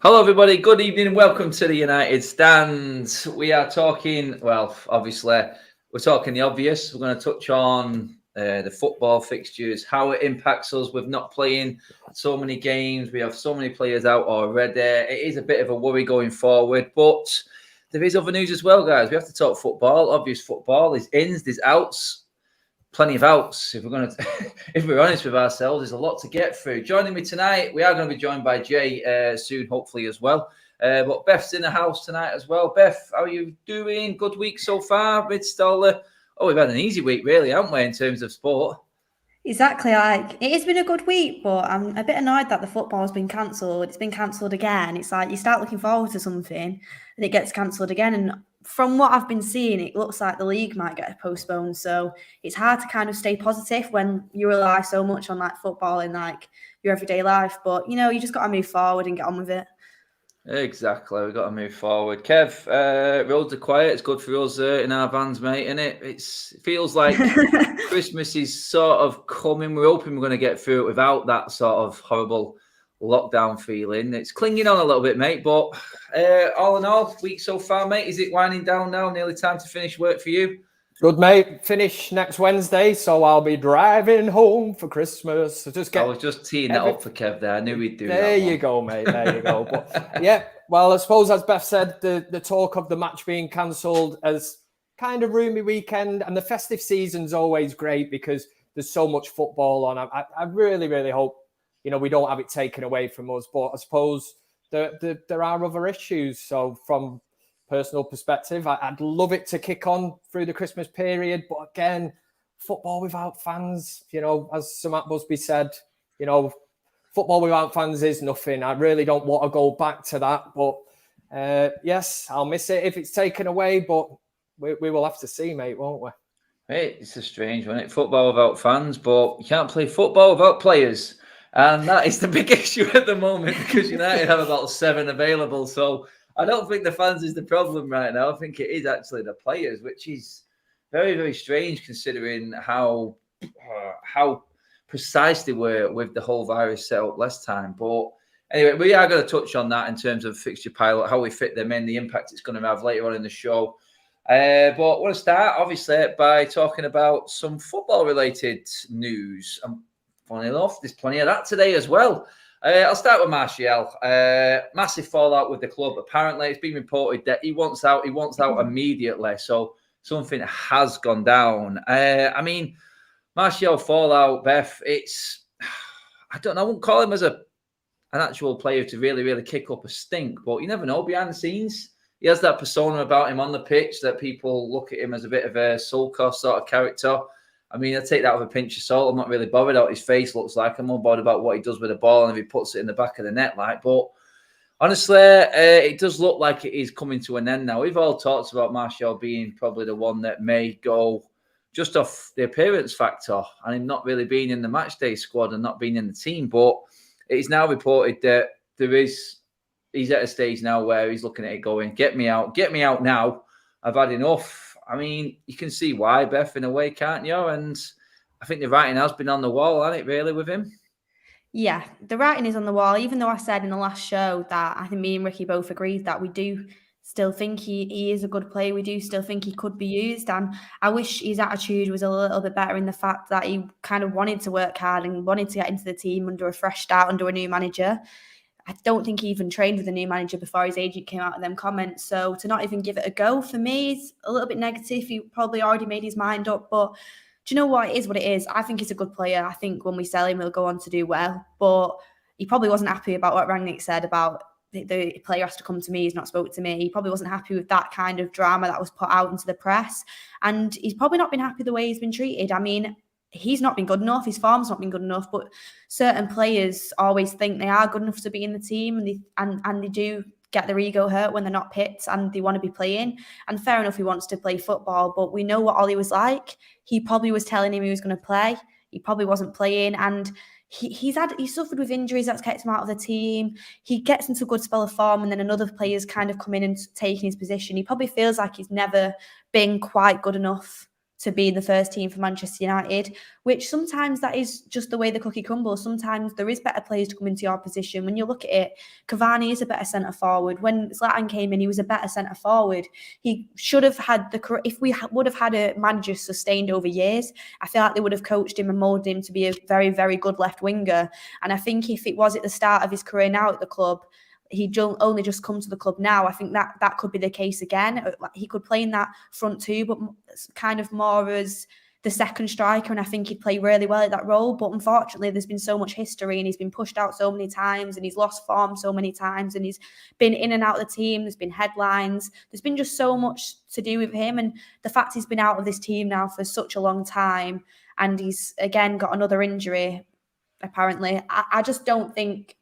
Hello, everybody. Good evening and welcome to the United Stand. We are talking, well, obviously, we're talking the obvious. We're going to touch on the football fixtures, how it impacts us with not playing so many games. We have so many players out already. It is a bit of a worry going forward, but there is other news as well, guys. We have to talk football. Obvious football. There's ins, there's outs. Plenty of outs. If we're honest with ourselves, there's a lot to get through. Joining me tonight, we are going to be joined by Jay soon, hopefully as well. But Beth's in the house tonight as well. Beth, how are you doing? Good week so far. We've had an easy week, really, haven't we, in terms of sport? Exactly. It has been a good week, but I'm a bit annoyed that the football has been cancelled. It's been cancelled again. It's like you start looking forward to something and it gets cancelled again. And from what I've been seeing, it looks like the league might get postponed. So it's hard to kind of stay positive when you rely so much on like football in like your everyday life. But you just got to move forward and get on with it. Exactly, we've got to move forward. Kev, roads are quiet. It's good for us in our vans, mate, isn't it? It feels like Christmas is sort of coming. We're hoping we're going to get through it without that sort of horrible lockdown feeling. It's clinging on a little bit, mate, but all in all, week so far, mate, is it winding down now? Nearly time to finish work for you? Good, mate. Finish next Wednesday, so I'll be driving home for Christmas. So I was just teeing that up for Kev there. I knew we'd do that. There you go, mate. There you go. But yeah, well, I suppose as Beth said, the talk of the match being cancelled as kind of roomy weekend, and the festive season's always great because there's so much football on. I really, really hope we don't have it taken away from us. But I suppose there are other issues. So from personal perspective, I'd love it to kick on through the Christmas period, but again, football without fans, as Sir Matt Busby said, football without fans is nothing. I really don't want to go back to that, but yes, I'll miss it if it's taken away, but we will have to see, mate, won't we? Hey, it's a strange one, isn't it? Football without fans, but you can't play football without players, and that is the big issue at the moment because United have about 7 available, so I don't think the fans is the problem right now. I think it is actually the players, which is very, very strange considering how precise they were with the whole virus set up last time. But anyway, we are going to touch on that in terms of fixture pilot, how we fit them in, the impact it's going to have later on in the show. But I want to start, obviously, by talking about some football-related news. And funny enough, there's plenty of that today as well. I'll start with Martial. Massive fallout with the club. Apparently, it's been reported that he wants out. He wants out immediately. So something has gone down. Martial fallout, Beth. I don't know. I wouldn't call him as an actual player to really, really kick up a stink. But you never know. Behind the scenes, he has that persona about him on the pitch that people look at him as a bit of a sulker sort of character. I take that with a pinch of salt. I'm not really bothered about what his face looks like. I'm more bothered about what he does with the ball and if he puts it in the back of the net. But honestly, it does look like it is coming to an end now. We've all talked about Martial being probably the one that may go just off the appearance factor and him not really being in the matchday squad and not being in the team. But it is now reported that he's at a stage now where he's looking at it going, get me out now. I've had enough. You can see why, Beth, in a way, can't you? And I think the writing has been on the wall, hasn't it, really, with him? Yeah, the writing is on the wall, even though I said in the last show that I think me and Ricky both agreed that we do still think he is a good player. We do still think he could be used. And I wish his attitude was a little bit better in the fact that he kind of wanted to work hard and wanted to get into the team under a fresh start, under a new manager. I don't think he even trained with a new manager before his agent came out with them comments. So to not even give it a go, for me, is a little bit negative. He probably already made his mind up. But do you know what? It is what it is. I think he's a good player. I think when we sell him, he'll go on to do well. But he probably wasn't happy about what Rangnick said about the player has to come to me. He's not spoke to me. He probably wasn't happy with that kind of drama that was put out into the press. And he's probably not been happy the way he's been treated. He's not been good enough. His form's not been good enough. But certain players always think they are good enough to be in the team, and they do get their ego hurt when they're not picked and they want to be playing. And fair enough, he wants to play football, but we know what Ollie was like. He probably was telling him he was going to play. He probably wasn't playing, and he suffered with injuries that's kept him out of the team. He gets into a good spell of form, and then another player's kind of come in and taking his position. He probably feels like he's never been quite good enough to be the first team for Manchester United, which sometimes that is just the way the cookie crumbles. Sometimes there is better players to come into your position. When you look at it, Cavani is a better centre forward. When Zlatan came in, he was a better centre forward. He should have had if we would have had a manager sustained over years, I feel like they would have coached him and moulded him to be a very, very good left winger. And I think if it was at the start of his career now at the club, he'd only just come to the club now, I think that could be the case again. He could play in that front two, but kind of more as the second striker, and I think he'd play really well at that role. But unfortunately, there's been so much history, and he's been pushed out so many times, and he's lost form so many times, and he's been in and out of the team. There's been headlines. There's been just so much to do with him, and the fact he's been out of this team now for such a long time, and he's again got another injury, apparently. I just don't think...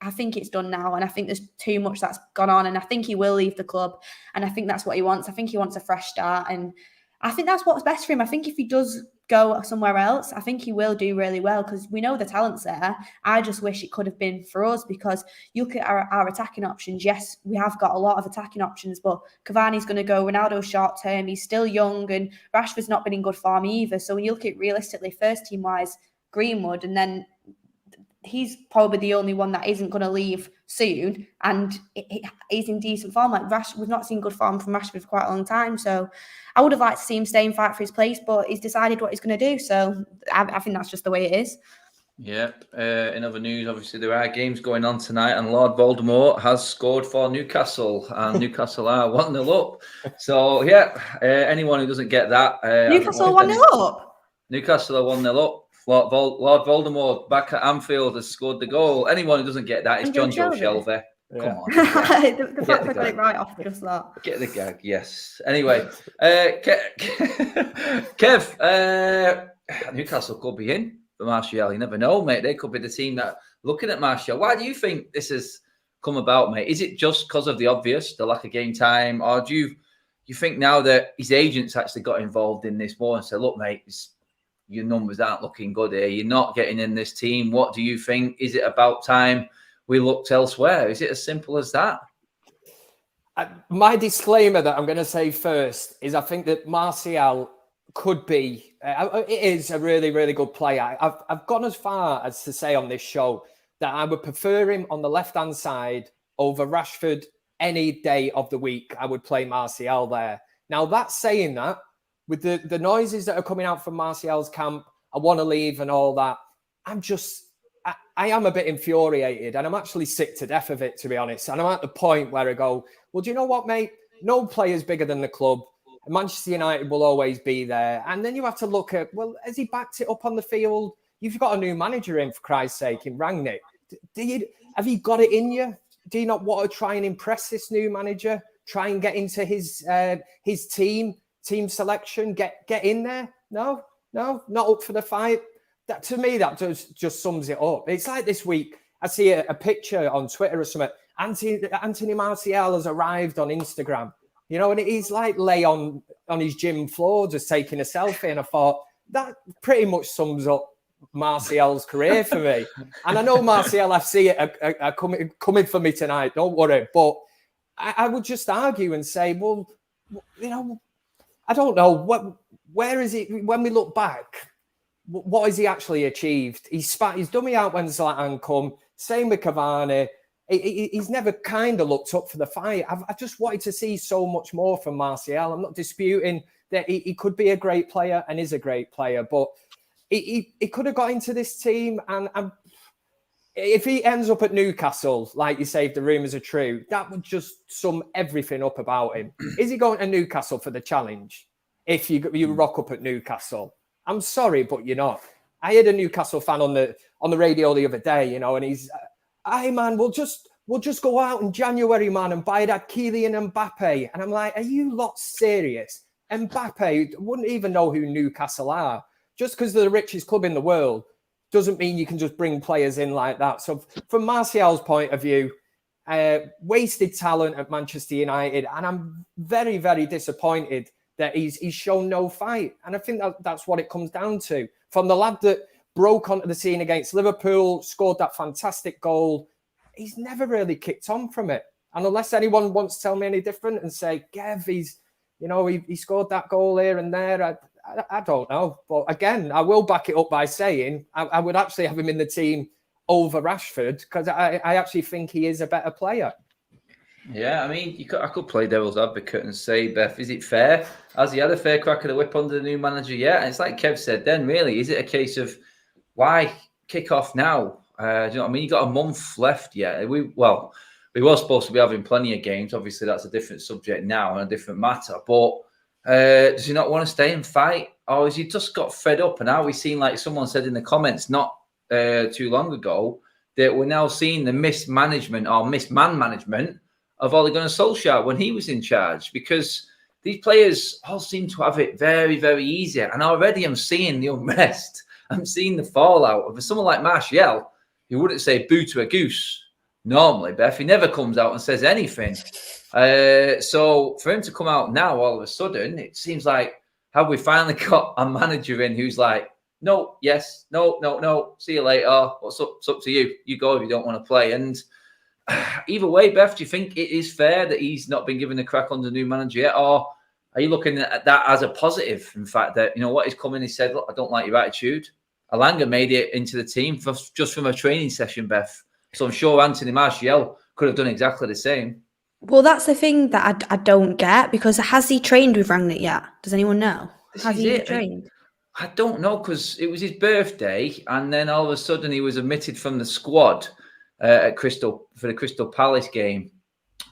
I think it's done now, and I think there's too much that's gone on, and I think he will leave the club, and I think that's what he wants. I think he wants a fresh start, and I think that's what's best for him. I think if he does go somewhere else, I think he will do really well, because we know the talent's there. I just wish it could have been for us, because you look at our attacking options. Yes, we have got a lot of attacking options, but Cavani's going to go, Ronaldo's short term, he's still young, and Rashford's not been in good form either. So when you look at it realistically, first team wise, Greenwood, and then he's probably the only one that isn't going to leave soon, and he's in decent form. Like Rashford, we've not seen good form from Rashford for quite a long time, so I would have liked to see him stay and fight for his place, but he's decided what he's going to do, so I think that's just the way it is. Yep. In other news, obviously there are games going on tonight, and Lord Voldemort has scored for Newcastle, and Newcastle are 1-0 up. So yeah, anyone who doesn't get that, Newcastle 1-0 up. Newcastle are 1-0 up. Lord Voldemort back at Anfield has scored the goal. Anyone who doesn't get that is John Joe Shelby. Yeah. Come on. The fact I got it right off just that. Get the gag, yes. Anyway, Kev, Newcastle could be in for Martial. You never know, mate. They could be the team that looking at Martial. Why do you think this has come about, mate? Is it just because of the obvious, the lack of game time, or do you think now that his agents actually got involved in this more and said, look, mate, your numbers aren't looking good here. You're not getting in this team. What do you think? Is it about time we looked elsewhere? Is it as simple as that? My disclaimer that I'm going to say first is I think that Martial could be, it is a really, really good player. I've gone as far as to say on this show that I would prefer him on the left-hand side over Rashford any day of the week. I would play Martial there. Now, that's saying that, with the noises that are coming out from Martial's camp, I want to leave and all that, I am a bit infuriated, and I'm actually sick to death of it, to be honest. And I'm at the point where I go, well, do you know what, mate? No player's bigger than the club. Manchester United will always be there. And then you have to look at, well, has he backed it up on the field? You've got a new manager in, for Christ's sake, in Rangnick. Have you got it in you? Do you not want to try and impress this new manager? Try and get into his team selection? Get in there? No, not up for the fight. That, to me, that just sums it up. It's like this week, I see a picture on Twitter or something. Anthony Martial has arrived on Instagram, you know, and he's like lay on his gym floor just taking a selfie. And I thought, that pretty much sums up Martial's career for me. And I know Martial FC are coming for me tonight, don't worry. But I would just argue and say, well, you know, I don't know. Where is it when we look back? What has he actually achieved? He's done me out when Zlatan come. Same with Cavani. He's never kind of looked up for the fight. I just wanted to see so much more from Martial. I'm not disputing that he could be a great player and is a great player, but he could have got into this team. And if he ends up at Newcastle, like you say, if the rumours are true, that would just sum everything up about him. Is he going to Newcastle for the challenge? If you rock up at Newcastle? I'm sorry, but you're not. I had a Newcastle fan on the radio the other day, you know, and he's, hey man, we'll just go out in January, man, and buy that Kylian Mbappe. And I'm like, are you lot serious? Mbappe wouldn't even know who Newcastle are. Just because they're the richest club in the world doesn't mean you can just bring players in like that. So from Martial's point of view, wasted talent at Manchester United, and I'm very, very disappointed that he's shown no fight. And I think that's what it comes down to. From the lad that broke onto the scene against Liverpool, scored that fantastic goal, he's never really kicked on from it. And unless anyone wants to tell me any different and say, Gav, he scored that goal here and there, I don't know. But again, I will back it up by saying I would actually have him in the team over Rashford because I actually think he is a better player. Yeah, I mean, I could play devil's advocate and say, Beth, is it fair? Has he had a fair crack of the whip under the new manager yet? And it's like Kev said then, really, is it a case of why kick off now? Do you know what I mean? You got a month left yet. We were supposed to be having plenty of games. Obviously, that's a different subject now and a different matter. But does he not want to stay and fight? Or has he just got fed up? And now we've seen, like someone said in the comments not too long ago, that we're now seeing the mismanagement or misman management of Ole Gunnar Solskjaer when he was in charge, because these players all seem to have it very, very easy. And already I'm seeing the unrest. I'm seeing the fallout of someone like Martial, who wouldn't say boo to a goose normally, Beth. He never comes out and says anything. So for him to come out now all of a sudden, it seems like, have we finally got a manager in who's like, no, yes, no, see you later. What's up? It's up to you. You go if you don't want to play. And either way, Beth, do you think it is fair that he's not been given a crack on the new manager yet? Or are you looking at that as a positive? In fact, that, you know what, he's come in, he said, look, I don't like your attitude. Alanga made it into the team just from a training session, Beth. So I'm sure Anthony Martial could have done exactly the same. Well, that's the thing that I don't get, because has he trained with Rangnick yet? Does anyone know? Has he trained? I don't know, because it was his birthday, and then all of a sudden he was omitted from the squad for the Crystal Palace game.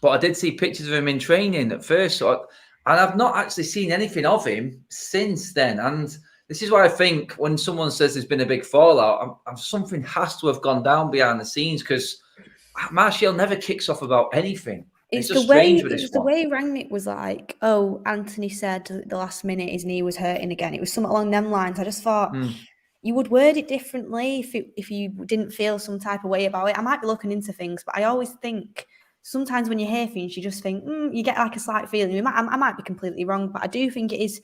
But I did see pictures of him in training at first, and I've not actually seen anything of him since then. And this is why I think when someone says there's been a big fallout, something has to have gone down behind the scenes, because Martial never kicks off about anything. It's just strange with this one. It's the way Rangnick was like, oh, Anthony said at the last minute his knee was hurting again. It was something along them lines. I just thought you would word it differently if you didn't feel some type of way about it. I might be looking into things, but I always think sometimes when you hear things, you just think, you get like a slight feeling. I might be completely wrong, but I do think it is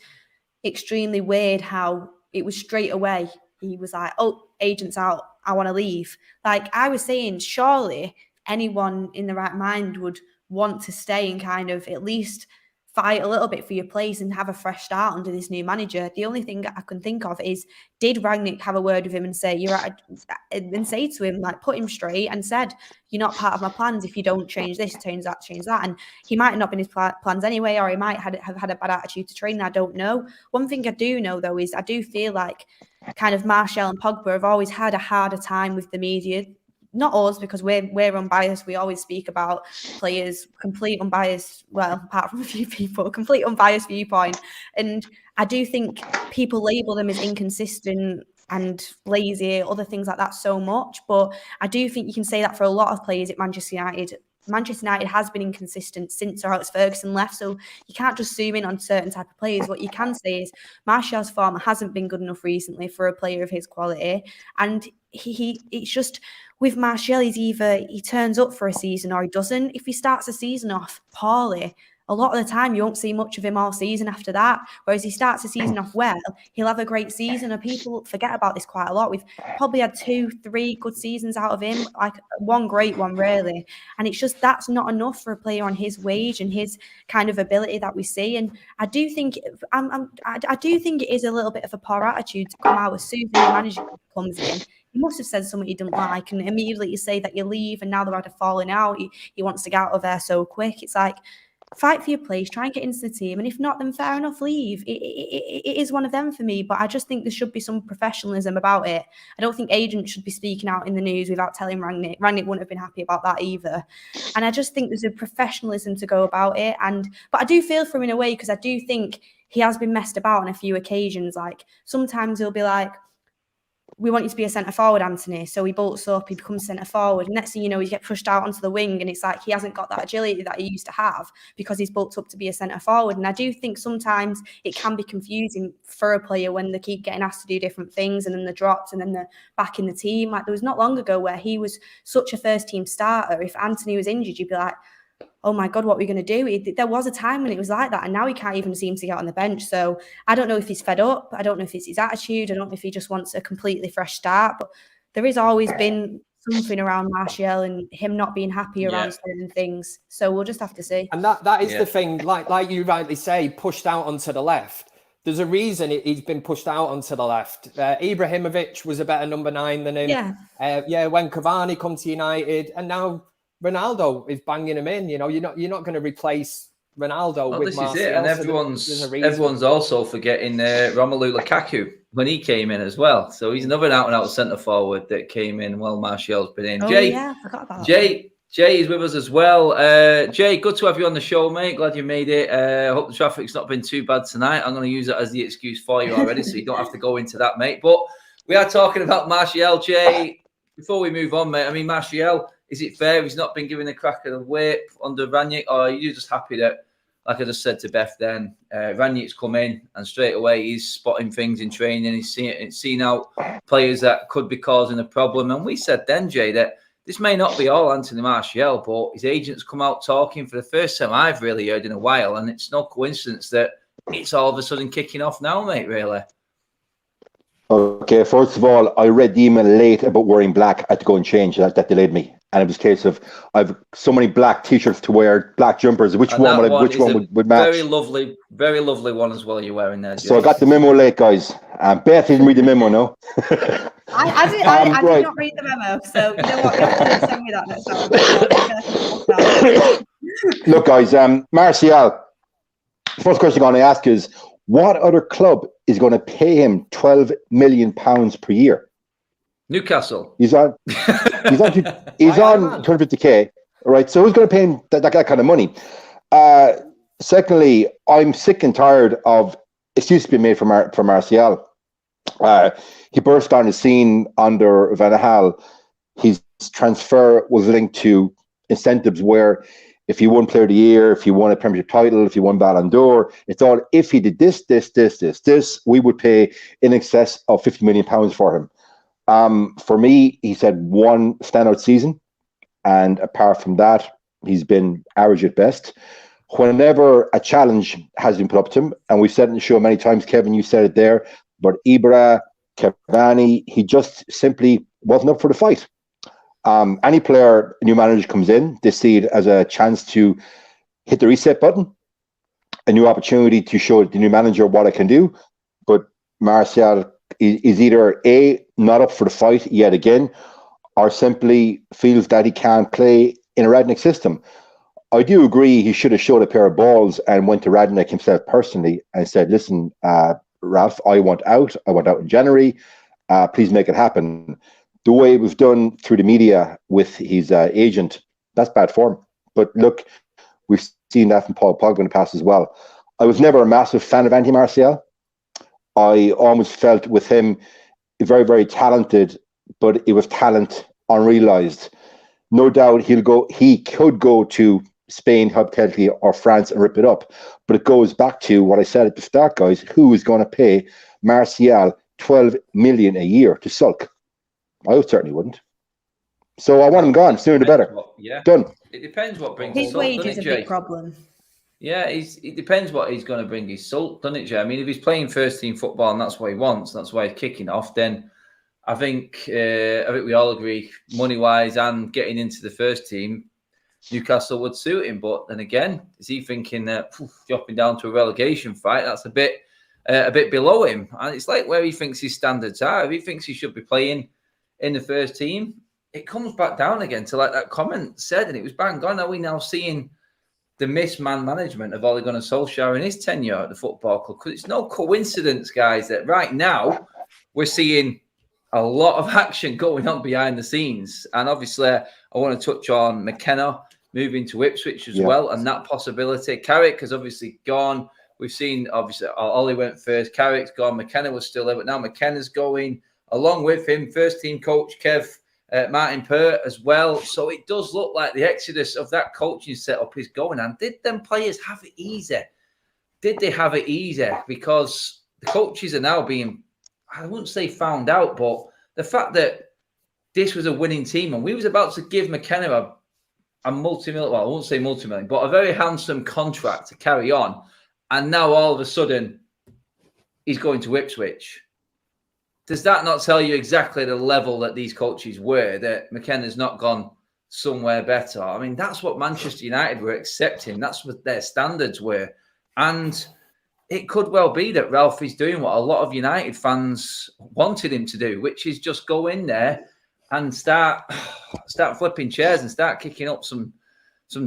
extremely weird how it was straight away. He was like, oh, agent's out, I want to leave. Like I was saying, surely anyone in the right mind would want to stay and kind of at least fight a little bit for your place and have a fresh start under this new manager. The only thing I can think of is, did Rangnick have a word with him and say, and say to him, like, put him straight and said, you're not part of my plans if you don't change this, change that. And he might have not been his plans anyway, or he might have had a bad attitude to training. I don't know. One thing I do know, though, is I do feel like kind of Martial and Pogba have always had a harder time with the media. Not us, because we're unbiased. We always speak about players, complete unbiased, well, apart from a few people, complete unbiased viewpoint. And I do think people label them as inconsistent and lazy, other things like that so much. But I do think you can say that for a lot of players at Manchester United. Manchester United has been inconsistent since Sir Alex Ferguson left, so you can't just zoom in on certain type of players. What you can say is Martial's form hasn't been good enough recently for a player of his quality, and it's just with Martial, he turns up for a season or he doesn't. If he starts a season off poorly, a lot of the time you won't see much of him all season after that. Whereas he starts the season off well, he'll have a great season. And people forget about this quite a lot. We've probably had 2-3 good seasons out of him, like one great one, really. And it's just that's not enough for a player on his wage and his kind of ability that we see. And I do think I do think it is a little bit of a poor attitude to come out as soon as the manager comes in. He must have said something he didn't like, and immediately you say that you leave, and now they're at a falling out. He wants to get out of there so quick. It's like, fight for your place, try and get into the team, and if not, then fair enough, leave. It is one of them for me, but I just think there should be some professionalism about it. I don't think agents should be speaking out in the news without telling Rangnick. Rangnick wouldn't have been happy about that either. And I just think there's a professionalism to go about it. But I do feel for him in a way, because I do think he has been messed about on a few occasions. Like sometimes he'll be like, we want you to be a centre forward, Anthony. So he bolts up, he becomes centre forward. Next thing you know, he gets pushed out onto the wing, and it's like he hasn't got that agility that he used to have because he's bolted up to be a centre forward. And I do think sometimes it can be confusing for a player when they keep getting asked to do different things, and then they're dropped, and then they're back in the team. Like there was not long ago where he was such a first team starter. If Anthony was injured, you'd be like, oh my God, what are we going to do? There was a time when it was like that, and now he can't even seem to get on the bench. So I don't know if he's fed up. I don't know if it's his attitude. I don't know if he just wants a completely fresh start. But there has always been something around Martial and him not being happy around certain things. So we'll just have to see. And that is the thing, like you rightly say, pushed out onto the left. there's a reason he's been pushed out onto the left. Ibrahimovic was a better number 9 than him. When Cavani come to United, and now Ronaldo is banging him in. You know, you're not going to replace Ronaldo with Martial. This is it, and everyone's also forgetting Romelu Lukaku when he came in as well. So he's another out-and-out centre forward that came in while Martial's been in. I forgot about that. Jay is with us as well. Jay, good to have you on the show, mate. Glad you made it. I hope the traffic's not been too bad tonight. I'm going to use it as the excuse for you already, so you don't have to go into that, mate. But we are talking about Martial, Jay. Before we move on, mate, I mean, Martial, is it fair he's not been given a crack of the whip under Rangnick, or are you just happy that, like I just said to Beth then, Rangnick's come in and straight away he's spotting things in training. He's seen out players that could be causing a problem. And we said then, Jay, that this may not be all Anthony Martial, but his agents come out talking for the first time I've really heard in a while. And it's no coincidence that it's all of a sudden kicking off now, mate, really. Okay, first of all, I read the email late about wearing black. I had to go and change that. That delayed me. And it was a case of I've so many black T-shirts to wear, black jumpers. Which one would match? Very lovely one as well you're wearing there, Jay. So I got the memo late, guys. Beth didn't read the memo, no? I did not read the memo, so you know what? You have to send me that next time. Look, guys, Martial, the first question I'm going to ask is, what other club is going to pay him £12 million per year? Newcastle. He's on 250k, right? So who's going to pay him that kind of money? Secondly, I'm sick and tired of excuses being made for Martial. He burst on the scene under Van Gaal. His transfer was linked to incentives where if he won Player of the Year, if he won a Premiership title, if he won Ballon d'Or, it's all if he did this, we would pay in excess of £50 million for him. For me, he's had one standout season, and apart from that, he's been average at best. Whenever a challenge has been put up to him, and we've said it in the show many times, Kevin, you said it there, but Ibra, Cavani, he just simply wasn't up for the fight. Any player, a new manager comes in, they see it as a chance to hit the reset button, a new opportunity to show the new manager what I can do. But Martial is either A, not up for the fight yet again, or simply feels that he can't play in a Rangnick system. I do agree he should have showed a pair of balls and went to Rangnick himself personally and said, listen, Ralph, I want out in January. Please make it happen. The way it was done through the media with his agent, that's bad form. But look, we've seen that from Paul Pogba in the past as well. I was never a massive fan of Anthony Martial. I almost felt with him very, very talented, but it was talent unrealized. No doubt he could go to Spain, hypothetically, or France and rip it up. But it goes back to what I said at the start, guys. Who is going to pay Martial $12 million a year to sulk? I certainly wouldn't. So I want him gone. Sooner the better. Done. It depends what brings his wage is a big problem. Yeah, it depends what he's going to bring his salt, doesn't it, Jay? I mean, if he's playing first team football and that's what he wants, that's why he's kicking off, then I think we all agree, money wise and getting into the first team, Newcastle would suit him. But then again, is he thinking that dropping down to a relegation fight, that's a bit below him? And it's like where he thinks his standards are. If he thinks he should be playing in the first team, it comes back down again to like that comment said, and it was bang on. Are we now seeing the misman management of Ole Gunnar Solskjaer in his tenure at the football club? Because it's no coincidence, guys, that right now we're seeing a lot of action going on behind the scenes. And obviously, I want to touch on McKenna moving to Ipswich as well, and that possibility. Carrick has obviously gone. We've seen, obviously, Ollie went first. Carrick's gone. McKenna was still there, but now McKenna's going. Along with him, first-team coach Kev Martin Pert as well. So it does look like the exodus of that coaching setup is going. And did them players have it easy? Did they have it easy? Because the coaches are now being, I wouldn't say found out, but the fact that this was a winning team and we was about to give McKenna a multi-million, well, I won't say multi-million, but a very handsome contract to carry on. And now all of a sudden he's going to Ipswich. Does that not tell you exactly the level that these coaches were, that McKenna's not gone somewhere better? I mean, that's what Manchester United were accepting. That's what their standards were. And it could well be that Ralph is doing what a lot of United fans wanted him to do, which is just go in there and start flipping chairs and start kicking up some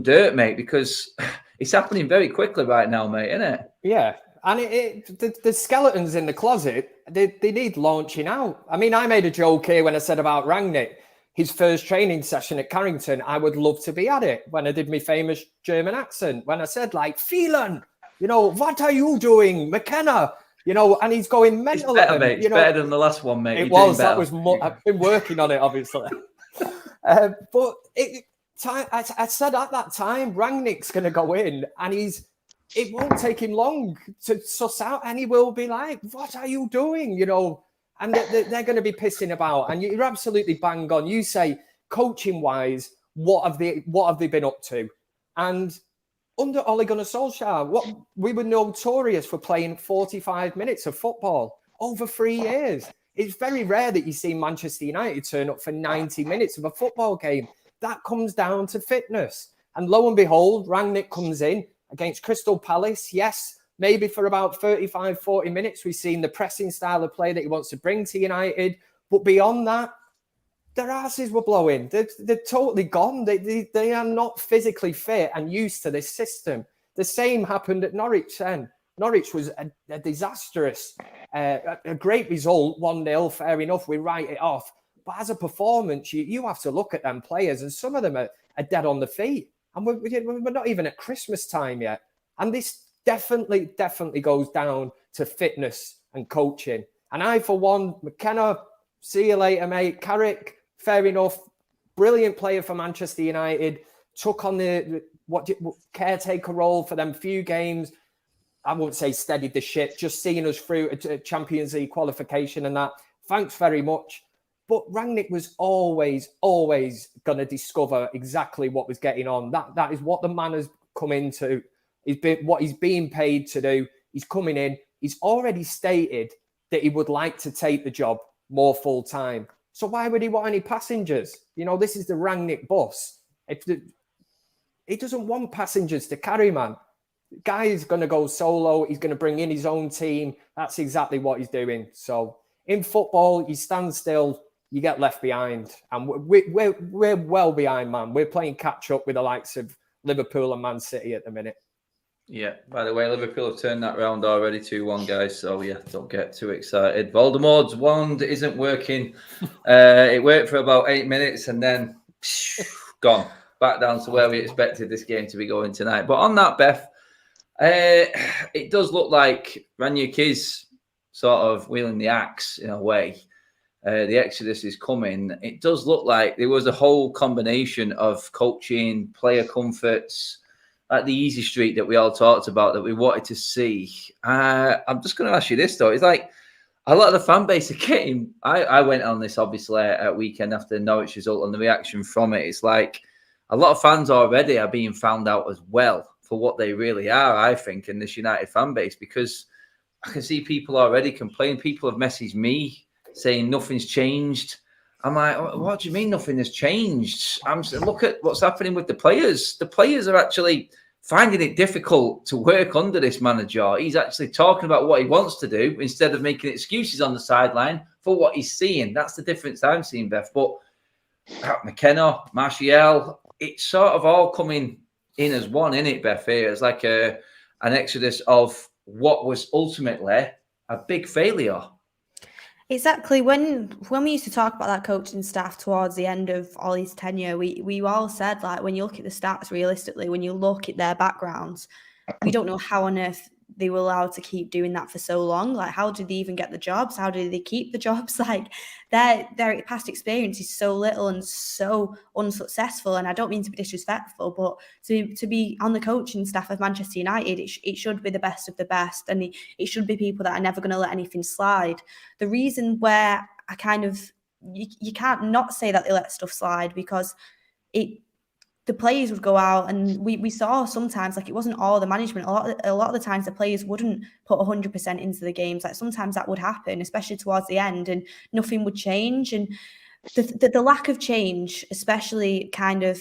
dirt, mate, because it's happening very quickly right now, mate, isn't it? Yeah. And the skeletons in the closet, they need launching out. I mean, I made a joke here when I said about Rangnick, his first training session at Carrington, I would love to be at it when I did my famous German accent, when I said, like, Phelan, what are you doing, McKenna? And he's going mental. It's better, mate. It's better than the last one, mate. It was. That was more. I've been working on it, obviously. But I said at that time, Rangnick's going to go in, and it won't take him long to suss out, and he will be like, "What are you doing?" And they're going to be pissing about. And you're absolutely bang on. You say, coaching wise, what have they been up to? And under Ole Gunnar Solskjaer, we were notorious for playing 45 minutes of football over 3 years. It's very rare that you see Manchester United turn up for 90 minutes of a football game. That comes down to fitness. And lo and behold, Rangnick comes in against Crystal Palace. Yes, maybe for about 35, 40 minutes, we've seen the pressing style of play that he wants to bring to United. But beyond that, their asses were blowing. They're totally gone. They are not physically fit and used to this system. The same happened at Norwich then. Norwich was a disastrous, a great result, 1-0, fair enough, we write it off. But as a performance, you have to look at them players, and some of them are dead on the feet. And we're not even at Christmas time yet. And this definitely goes down to fitness and coaching. And I, for one, McKenna, see you later, mate. Carrick, fair enough. Brilliant player for Manchester United. Took on the caretaker role for them few games. I won't say steadied the ship, just seeing us through a Champions League qualification and that. Thanks very much. But Rangnick was always going to discover exactly what was getting on. That is what the man has come into. What he's being paid to do. He's coming in. He's already stated that he would like to take the job more full time. So why would he want any passengers? This is the Rangnick bus. He doesn't want passengers to carry, man. The guy is going to go solo. He's going to bring in his own team. That's exactly what he's doing. So in football, you stand still, you get left behind. And we're well behind, man. We're playing catch up with the likes of Liverpool and Man City at the minute. Yeah, by the way, Liverpool have turned that round already, 2-1, guys. So, yeah, don't get too excited. Voldemort's wand isn't working. It worked for about 8 minutes and then gone. Back down to where we expected this game to be going tonight. But on that, Beth, it does look like Rangnick is sort of wielding the axe in a way. The exodus is coming. It does look like there was a whole combination of coaching, player comforts, like the easy street that we all talked about that we wanted to see. I'm just going to ask you this, though. It's like a lot of the fan base are getting... I went on this, obviously, at weekend after the Norwich result and the reaction from it. It's like a lot of fans already are being found out as well for what they really are, I think, in this United fan base, because I can see people already complaining. People have messaged me saying nothing's changed. I'm like, what do you mean nothing has changed? Look at what's happening with the players. The players are actually finding it difficult to work under this manager. He's actually talking about what he wants to do instead of making excuses on the sideline for what he's seeing. That's the difference I'm seeing, Beth. But McKenna, Martial, it's sort of all coming in as one, innit, Beth? Here, it's like an exodus of what was ultimately a big failure. Exactly. When we used to talk about that coaching staff towards the end of Ollie's tenure, we all said, like, when you look at the stats realistically, when you look at their backgrounds, we don't know how on earth they were allowed to keep doing that for so long. Like, how did they even get the jobs? How did they keep the jobs? Like, their past experience is so little and so unsuccessful. And I don't mean to be disrespectful, but to be on the coaching staff of Manchester United, it should be the best of the best. And it should be people that are never going to let anything slide. The reason where I kind of, you can't not say that they let stuff slide, because the players would go out, and we saw sometimes, like, it wasn't all the management. A lot of the times the players wouldn't put 100% into the games. Like, sometimes that would happen, especially towards the end, and nothing would change. And the lack of change, especially kind of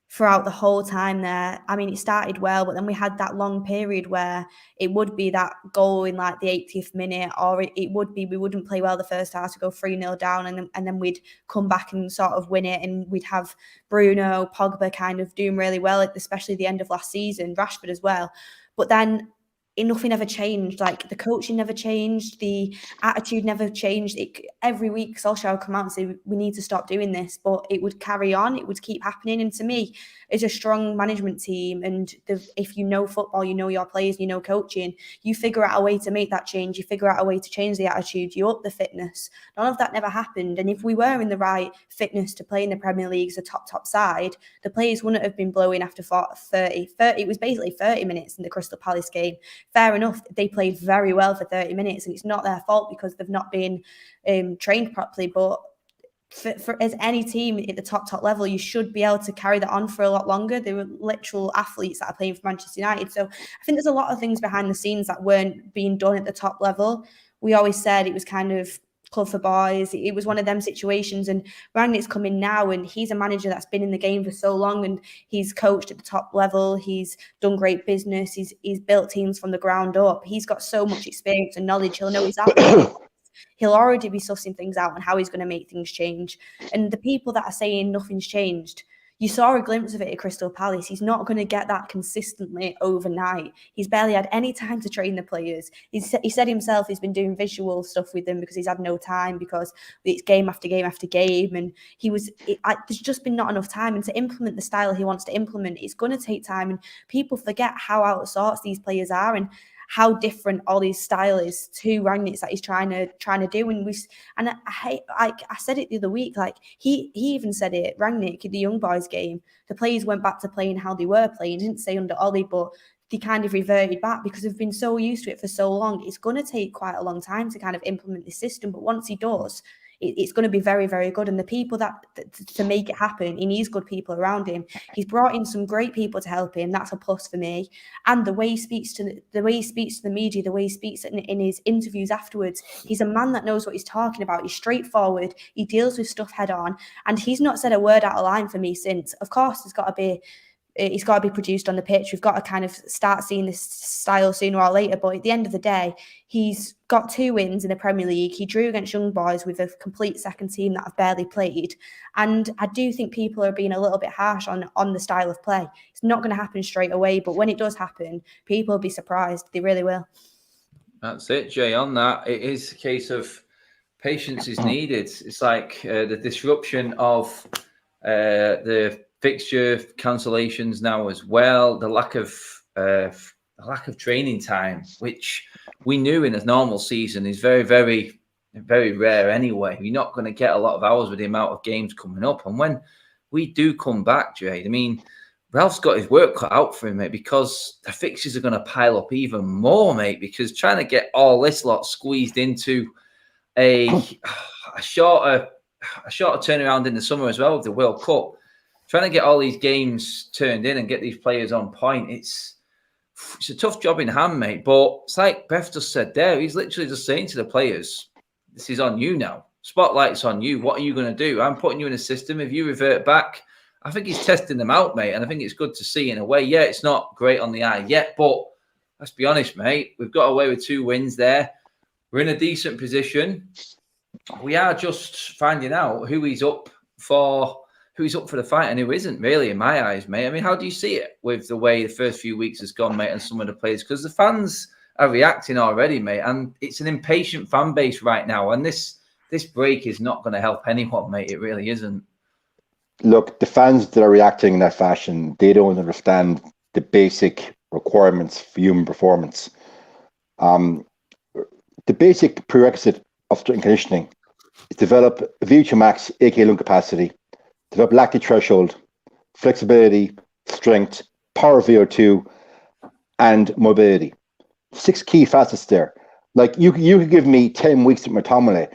throughout the whole time there. I mean, it started well, but then we had that long period where it would be that goal in like the 80th minute, or it would be we wouldn't play well the first half to go 3-0 down, and then we'd come back and sort of win it, and we'd have Bruno, Pogba kind of doing really well, especially the end of last season, Rashford as well. But then nothing ever changed. Like the coaching never changed, the attitude never changed. Every week Solskjaer would come out and say, we need to stop doing this, but it would carry on, it would keep happening. And to me, it's a strong management team, and if you know football, you know your players, you know coaching, you figure out a way to make that change, you figure out a way to change the attitude, you up the fitness. None of that never happened. And if we were in the right fitness to play in the Premier League as a top side, the players wouldn't have been blowing after 30. It was basically 30 minutes in the Crystal Palace game. Fair enough, they played very well for 30 minutes, and it's not their fault because they've not been trained properly. But for as any team at the top level, you should be able to carry that on for a lot longer. They were literal athletes that are playing for Manchester United. So I think there's a lot of things behind the scenes that weren't being done at the top level. We always said it was kind of club for boys. It was one of them situations, and Rangnick's come in now, and he's a manager that's been in the game for so long, and he's coached at the top level, he's done great business, he's built teams from the ground up, he's got so much experience and knowledge, he'll know exactly he'll already be sussing things out and how he's going to make things change. And the people that are saying nothing's changed, you saw a glimpse of it at Crystal Palace. He's not going to get that consistently overnight. He's barely had any time to train the players. He said himself he's been doing visual stuff with them because he's had no time, because it's game after game after game. And there's just been not enough time. And to implement the style he wants to implement, it's going to take time. And people forget how out of sorts these players are, and how different all his style is to Rangnick's that he's trying to do. And I said it the other week, like he even said it, Rangnick, in the young boys game, the players went back to playing how they were playing. Didn't say under Ollie, but they kind of reverted back because they've been so used to it for so long. It's going to take quite a long time to kind of implement this system, but once he does, it's going to be very, very good. And the people that to make it happen, he needs good people around him. He's brought in some great people to help him. That's a plus for me. And the way he speaks to the media, the way he speaks in his interviews afterwards, he's a man that knows what he's talking about. He's straightforward. He deals with stuff head on, and he's not said a word out of line for me since. Of course, it's got to be produced on the pitch. We've got to kind of start seeing this style sooner or later. But at the end of the day, he's got 2 wins in the Premier League. He drew against young boys with a complete second team that have barely played. And I do think people are being a little bit harsh on the style of play. It's not going to happen straight away, but when it does happen, people will be surprised. They really will. That's it, Jay. On that, it is a case of patience is needed. It's like the disruption of the fixture cancellations now as well, the lack of training time, which we knew in a normal season is very, very, very rare anyway. You're not going to get a lot of hours with the amount of games coming up. And when we do come back, Jay, I mean, Ralph's got his work cut out for him, mate, because the fixtures are going to pile up even more, mate, because trying to get all this lot squeezed into a shorter turnaround in the summer as well with the World Cup, trying to get all these games turned in and get these players on point, it's a tough job in hand, mate. But it's like Beth just said there, he's literally just saying to the players, this is on you now. Spotlight's on you. What are you going to do? I'm putting you in a system. If you revert back, I think he's testing them out, mate. And I think it's good to see in a way. Yeah, it's not great on the eye yet, but let's be honest, mate. We've got away with 2 wins there. We're in a decent position. We are just finding out who he's up for the fight and who isn't, really, in my eyes, mate. I mean, how do you see it with the way the first few weeks has gone, mate, and some of the players? Because the fans are reacting already, mate, and it's an impatient fan base right now. And this break is not going to help anyone, mate. It really isn't. Look, the fans that are reacting in that fashion, they don't understand the basic requirements for human performance. The basic prerequisite of strength conditioning is develop VO2 max, aka lung capacity, develop lactate threshold, flexibility, strength, power VO2, and mobility. 6 key facets there. Like you could give me 10 weeks at McTominay,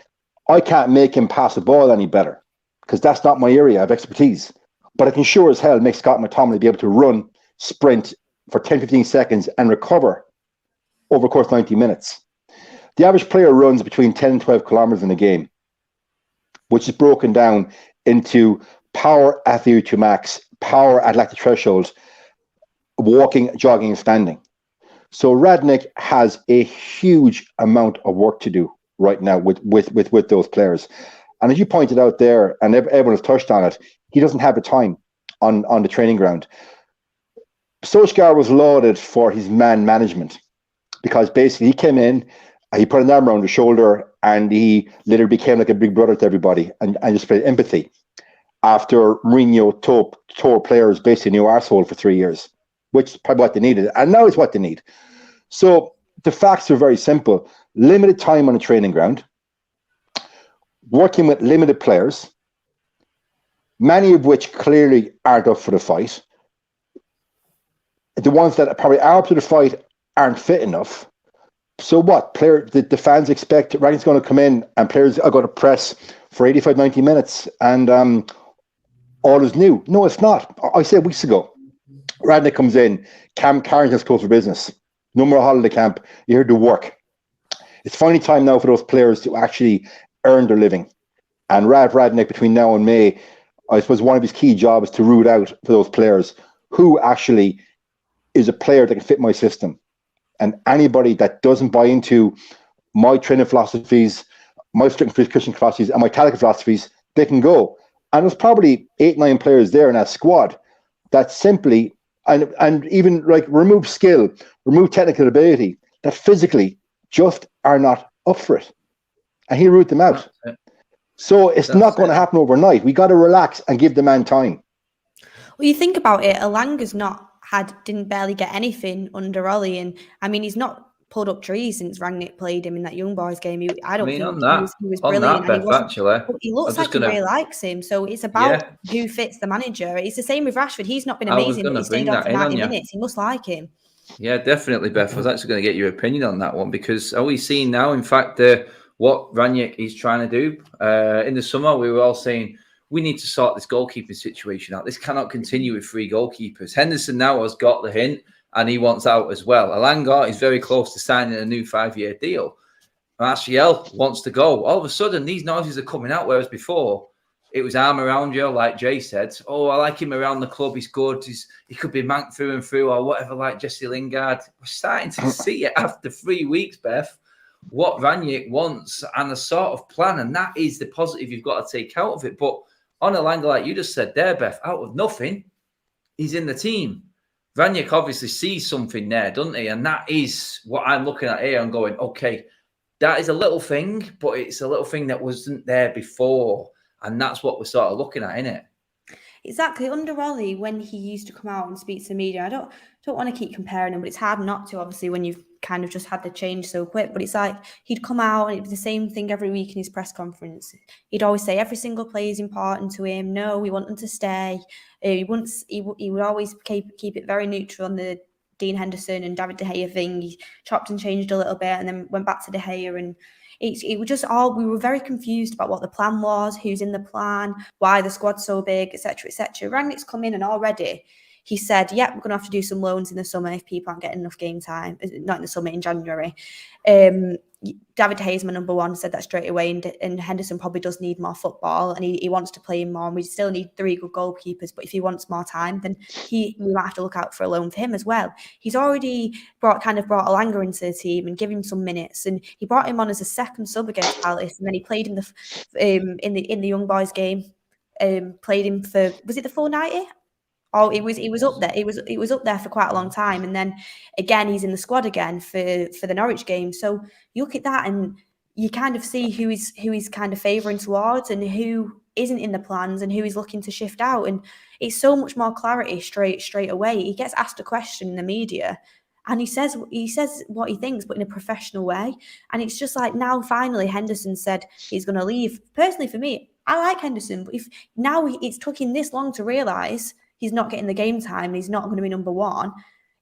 I can't make him pass the ball any better because that's not my area of expertise. But I can sure as hell make Scott McTominay be able to run, sprint for 10, 15 seconds and recover over the course of 90 minutes. The average player runs between 10 and 12 kilometers in a game, which is broken down into power at the VO2 max, power at lactic threshold, walking, jogging, and standing. So Rangnick has a huge amount of work to do right now with those players. And as you pointed out there, and everyone has touched on it, he doesn't have the time on the training ground. Solskjaer was lauded for his man management, because basically he came in, he put an arm around his shoulder, and he literally became like a big brother to everybody and just played empathy. After Mourinho tore players basically a new arsehole for 3 years, which is probably what they needed. And now it's what they need. So the facts are very simple. Limited time on the training ground, working with limited players, many of which clearly aren't up for the fight. The ones that probably are up to the fight aren't fit enough. So what? The fans expect Rangnick's going to come in and players are going to press for 85, 90 minutes and all is new. No, it's not. I said weeks ago, Rangnick comes in, Cam Carrington's closed for business. No more holiday camp. You're here to work. It's finally time now for those players to actually earn their living. And Rangnick, between now and May, I suppose one of his key jobs is to root out for those players who actually is a player that can fit my system. And anybody that doesn't buy into my training philosophies, my strength and conditioning philosophies, and my tactical philosophies, they can go. And there's probably 8-9 players there in that squad that simply, and even like remove skill, remove technical ability, that physically just are not up for it. And he'll root them out. So it's not going to happen overnight. We got to relax and give the man time. Well, you think about it, Elanga's didn't barely get anything under Ollie, and I mean he's not pulled up trees since Rangnick played him in that Young Boys game. He was brilliant. He looks like he really likes him. So it's about who fits the manager. It's the same with Rashford. He's not been amazing, but he stayed on for 90 minutes. He must like him. Yeah, definitely, Beth. I was actually going to get your opinion on that one, because are we seeing now, in fact, what Rangnick is trying to do? In the summer, we were all saying, we need to sort this goalkeeping situation out. This cannot continue with 3 goalkeepers. Henderson now has got the hint, and he wants out as well. Elanga is very close to signing a new 5-year deal. Martial wants to go. All of a sudden, these noises are coming out, whereas before, it was arm around you, like Jay said. Oh, I like him around the club. He's good. He could be manked through and through, or whatever, like Jesse Lingard. We're starting to see it after 3 weeks, Beth, what Rangnick wants and the sort of plan, and that is the positive you've got to take out of it. But on Elanga, like you just said there, Beth, out of nothing, he's in the team. Rangnick obviously sees something there, doesn't he? And that is what I'm looking at here and going, okay, that is a little thing, but it's a little thing that wasn't there before. And that's what we're sort of looking at, isn't it? Exactly. Under Ollie, when he used to come out and speak to the media, I don't want to keep comparing him, but it's hard not to, obviously, when you've kind of just had the change so quick. But it's like he'd come out and it was the same thing every week in his press conference. He'd always say every single play is important to him. No, we want them to stay. He would always keep it very neutral on the Dean Henderson and David De Gea thing. He chopped and changed a little bit and then went back to De Gea, and it was just we were very confused about what the plan was, who's in the plan, why the squad's so big, etc., etc. Rangnick's come in and already he said, we're going to have to do some loans in the summer if people aren't getting enough game time. Not in the summer, in January. David De Gea is my number one, said that straight away, and Henderson probably does need more football and he wants to play him more, and we still need 3 good goalkeepers, but if he wants more time, then we might have to look out for a loan for him as well. He's already brought Elanga into the team and given him some minutes, and he brought him on as a second sub against Palace, and then he played in the Young Boys game, played him for, was it the full 90? Oh, it was up there. It was up there for quite a long time, and then again he's in the squad again for the Norwich game. So you look at that, and you kind of see who he's kind of favouring towards, and who isn't in the plans, and who he's looking to shift out. And it's so much more clarity straight away. He gets asked a question in the media, and he says what he thinks, but in a professional way. And it's just like, now finally Henderson said he's going to leave. Personally, for me, I like Henderson, but if now it's taking this long to realise he's not getting the game time and he's not going to be number one,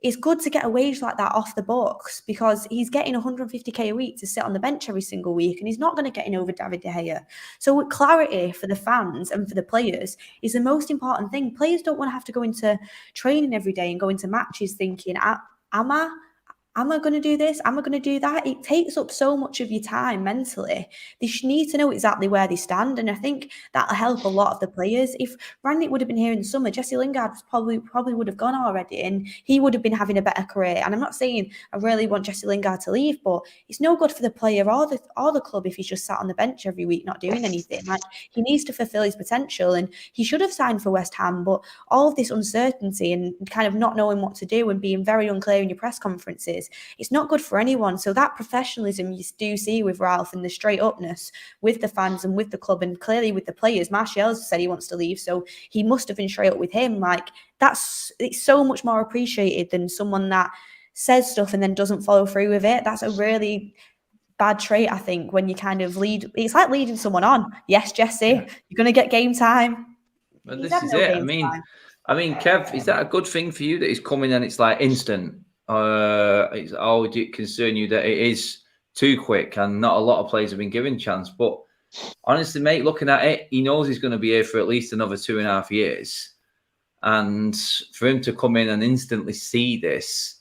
it's good to get a wage like that off the books, because he's getting 150k a week to sit on the bench every single week, and he's not going to get in over David De Gea. So clarity for the fans and for the players is the most important thing. Players don't want to have to go into training every day and go into matches thinking, am am I going to do this? Am I going to do that? It takes up so much of your time mentally. They need to know exactly where they stand. And I think that'll help a lot of the players. If Rangnick would have been here in the summer, Jesse Lingard probably would have gone already and he would have been having a better career. And I'm not saying I really want Jesse Lingard to leave, but it's no good for the player or the club if he's just sat on the bench every week not doing anything. Like, he needs to fulfill his potential, and he should have signed for West Ham. But all of this uncertainty and kind of not knowing what to do and being very unclear in your press conferences, it's not good for anyone. So that professionalism you do see with Ralph and the straight upness with the fans and with the club and clearly with the players. Martial's said he wants to leave, so he must have been straight up with him. Like, it's so much more appreciated than someone that says stuff and then doesn't follow through with it. That's a really bad trait, I think, when you kind of lead. It's like leading someone on. Yes, Jesse, you're going to get game time. But this is it. I mean, Kev, is that a good thing for you that he's coming and it's like instant? Would it concern you that it is too quick and not a lot of players have been given chance? But honestly, mate, looking at it, he knows he's going to be here for at least another 2.5 years. And for him to come in and instantly see this,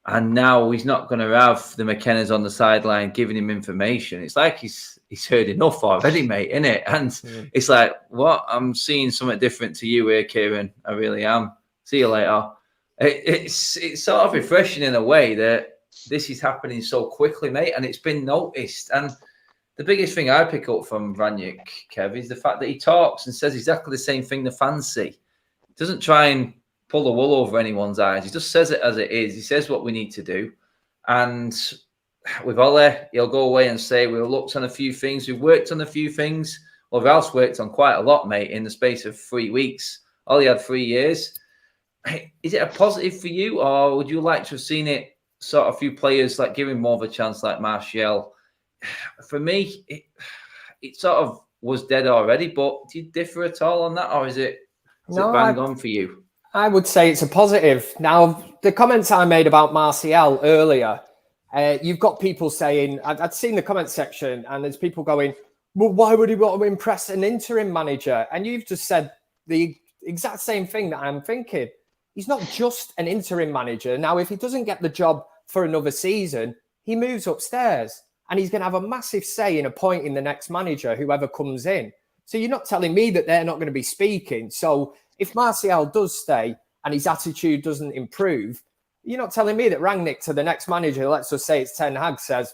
and now he's not going to have the McKennas on the sideline giving him information. It's like he's heard enough already, mate, isn't it? And it's like, what? I'm seeing something different to you here, Kieran. I really am. See you later. It's sort of refreshing in a way that this is happening so quickly, mate, and it's been noticed. And the biggest thing I pick up from Rangnick, Kev, is the fact that he talks and says exactly the same thing the fans see. He doesn't try and pull the wool over anyone's eyes. He just says it as it is. He says what we need to do. And with Ole, he'll go away and say, we've looked on a few things, we've worked on a few things. Well, Ralph's worked on quite a lot, mate, in the space of 3 weeks. Ole had 3 years. Is it a positive for you, or would you like to have seen it sort of a few players like giving more of a chance, like Martial? For me, it sort of was dead already, but do you differ at all on that, or is it bang on for you? I would say it's a positive. Now, the comments I made about Martial earlier, you've got people saying, I'd seen the comment section, and there's people going, well, why would he want to impress an interim manager? And you've just said the exact same thing that I'm thinking. He's not just an interim manager. Now, if he doesn't get the job for another season, he moves upstairs and he's going to have a massive say in appointing the next manager, whoever comes in. So you're not telling me that they're not going to be speaking. So if Martial does stay and his attitude doesn't improve, you're not telling me that Rangnick to the next manager, let's just say it's Ten Hag, says,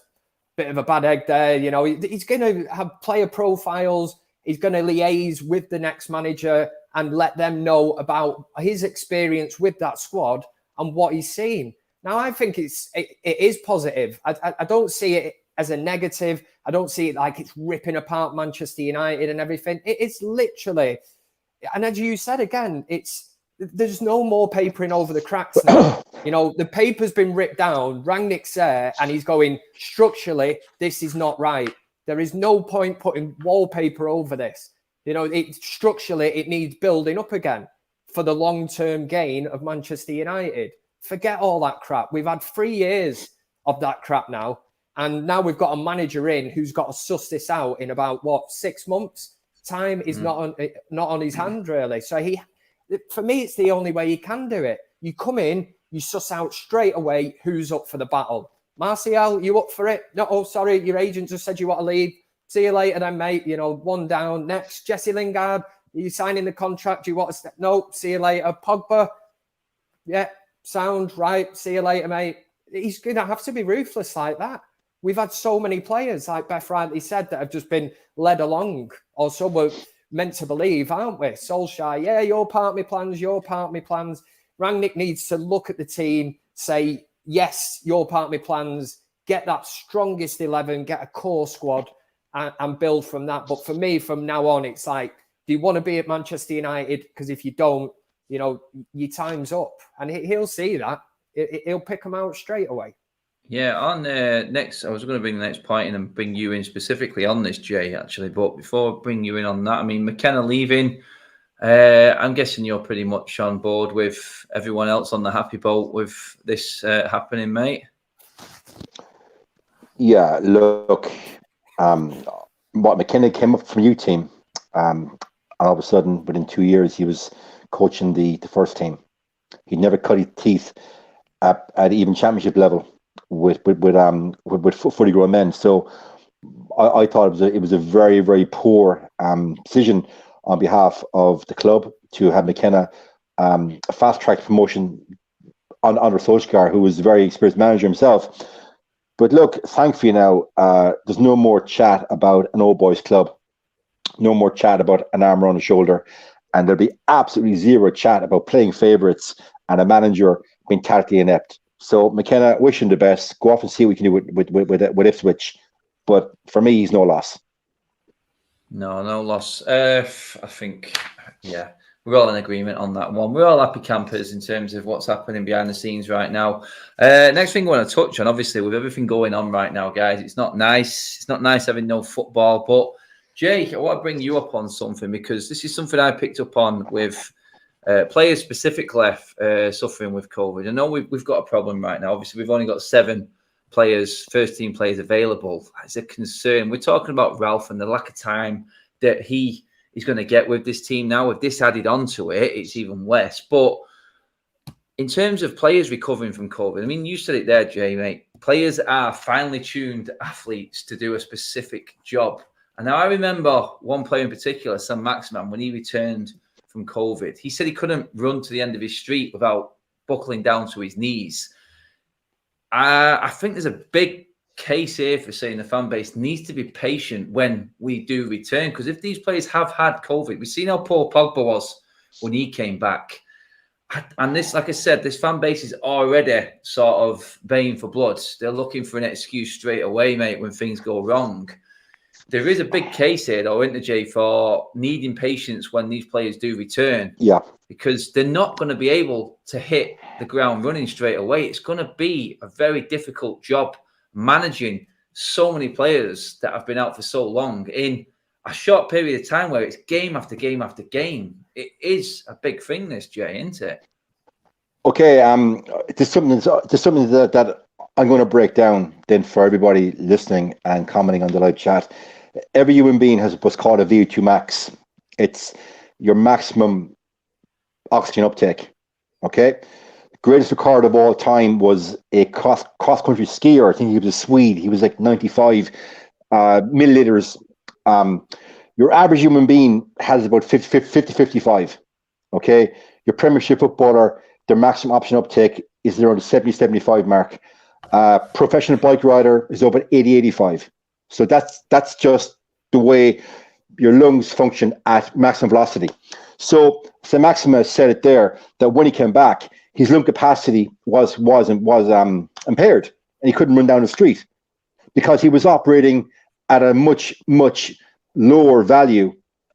bit of a bad egg there. You know, he's going to have player profiles. He's going to liaise with the next manager and let them know about his experience with that squad and what he's seen. Now, I think it is positive. I don't see it as a negative. I don't see it like it's ripping apart Manchester United and everything. It's literally, and as you said again, there's no more papering over the cracks now. You know, the paper's been ripped down. Rangnick's there and he's going, structurally, this is not right. There is no point putting wallpaper over this. You know, structurally, it needs building up again for the long-term gain of Manchester United. Forget all that crap. We've had 3 years of that crap now. And now we've got a manager in who's got to suss this out in about, 6 months? Time is not on his hand, really. So for me, it's the only way he can do it. You come in, you suss out straight away who's up for the battle. Martial, you up for it? No, oh, sorry, your agent just said you want to leave. See you later then, mate. You know, one down. Next, Jesse Lingard, are you signing the contract? Do you want to step? No, see you later. Pogba, yeah, sound right. See you later, mate. He's going to have to be ruthless like that. We've had so many players, like Beth rightly said, that have just been led along, or so we're meant to believe, aren't we? Solskjaer, yeah, you're part of my plans, you're part of my plans. Rangnick needs to look at the team, say, yes, you're part of my plans, get that strongest 11, get a core squad, and build from that. But for me, from now on, it's like, do you want to be at Manchester United? Because if you don't, you know, your time's up. And he'll see that. He'll pick them out straight away. Yeah, on next, I was going to bring the next point in and bring you in specifically on this, Jay, actually. But before I bring you in on that, I mean, McKenna leaving, I'm guessing you're pretty much on board with everyone else on the happy boat with this happening, mate. Yeah, look, what McKenna came up from U team, and all of a sudden, within 2 years, he was coaching the first team. He never cut his teeth at even championship level. fully grown men. So I thought it was a very, very poor decision on behalf of the club to have McKenna fast-track promotion under Solskjaer, who was a very experienced manager himself. But look, thankfully now, there's no more chat about an old boys club, no more chat about an arm around the shoulder, and there'll be absolutely zero chat about playing favourites and a manager being tactically inept. So McKenna, wish him the best. Go off and see what you can do with Ipswich. But for me, he's no loss. No loss. I think, yeah, we're all in agreement on that one. We're all happy campers in terms of what's happening behind the scenes right now. Next thing I want to touch on, obviously, with everything going on right now, guys, it's not nice. It's not nice having no football. But, Jake, I want to bring you up on something, because this is something I picked up on with players specifically suffering with COVID. I know we've got a problem right now. Obviously, we've only got 7 players, first-team players available. It's a concern. We're talking about Ralph and the lack of time that he is going to get with this team now. With this added onto it, it's even less. But in terms of players recovering from COVID, I mean, you said it there, Jay, mate. Players are finely tuned athletes to do a specific job. And now I remember one player in particular, Sam Maximan, when he returned from COVID, he said he couldn't run to the end of his street without buckling down to his knees. I think there's a big case here for saying the fan base needs to be patient when we do return, because if these players have had COVID, we've seen how poor Pogba was when he came back. And this, like I said, this fan base is already sort of baying for blood. They're looking for an excuse straight away, mate, when things go wrong. There is a big case here, though, isn't there, Jay, for needing patience when these players do return. Yeah. Because they're not going to be able to hit the ground running straight away. It's going to be a very difficult job managing so many players that have been out for so long in a short period of time, where it's game after game after game. It is a big thing, this, Jay, isn't it? Okay, there's something that I'm going to break down then for everybody listening and commenting on the live chat. Every human being has what's called a VO2 max. It's your maximum oxygen uptake. Okay, the greatest record of all time was a cross country skier. I think he was a Swede. He was like 95 milliliters. Your average human being has about 50-55. Okay, your Premiership footballer, their maximum oxygen uptake is around the 70-75 mark. Professional bike rider is over 80-85. So that's just the way your lungs function at maximum velocity. So Maxima said it there, that when he came back, his lung capacity was impaired, and he couldn't run down the street because he was operating at a much lower value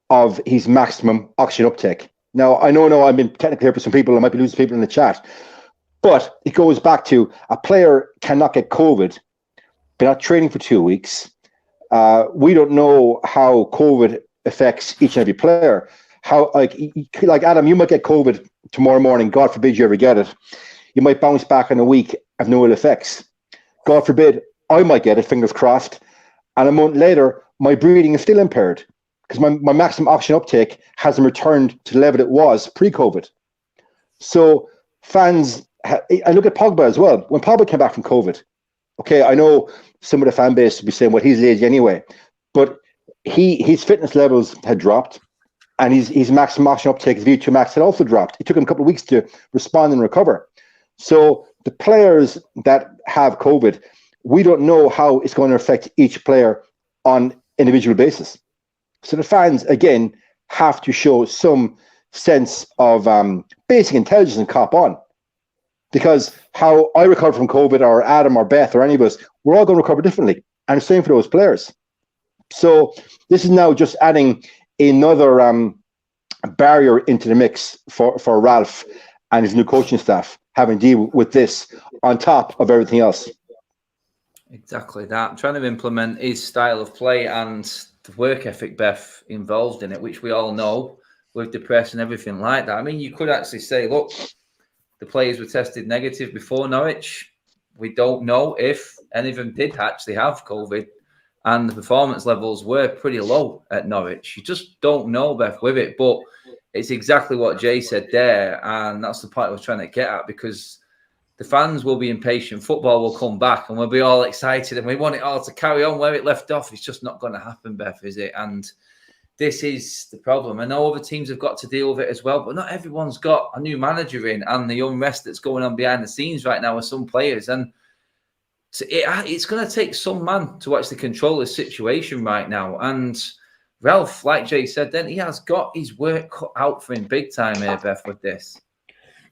of his maximum oxygen uptake. Now, I know I've been technical here for some people. I might be losing people in the chat, but it goes back to a player cannot get COVID. They're not training for 2 weeks. We don't know how COVID affects each and every player. How, like Adam, you might get COVID tomorrow morning. God forbid you ever get it. You might bounce back in a week, have no ill effects. God forbid I might get it, fingers crossed. And a month later, my breathing is still impaired because my maximum oxygen uptake hasn't returned to the level it was pre-COVID. So fans, I look at Pogba as well. When Pogba came back from COVID, okay, I know some of the fan base would be saying, well, he's lazy anyway. But his fitness levels had dropped, and his maximum oxygen uptake, his VO2 max, had also dropped. It took him a couple of weeks to respond and recover. So the players that have COVID, we don't know how it's going to affect each player on individual basis. So the fans, again, have to show some sense of basic intelligence and cop on. Because how I recover from COVID, or Adam or Beth or any of us, we're all going to recover differently. And the same for those players. So this is now just adding another barrier into the mix for Ralph and his new coaching staff, having to deal with this on top of everything else. Exactly that. Trying to implement his style of play and the work ethic, Beth, involved in it, which we all know with the press and everything like that. I mean, you could actually say, look, the players were tested negative before Norwich. We don't know if any of them did actually have COVID, and the performance levels were pretty low at Norwich. You just don't know, Beth, with it. But it's exactly what Jay said there, and that's the point I was trying to get at, because the fans will be impatient. Football will come back and we'll be all excited and we want it all to carry on where it left off. It's just not going to happen, Beth, is it? And this is the problem. I know other teams have got to deal with it as well, but not everyone's got a new manager in, and the unrest that's going on behind the scenes right now with some players. And it's going to take some man to actually control this situation right now. And Ralph, like Jay said, then he has got his work cut out for him big time here, Beth, with this.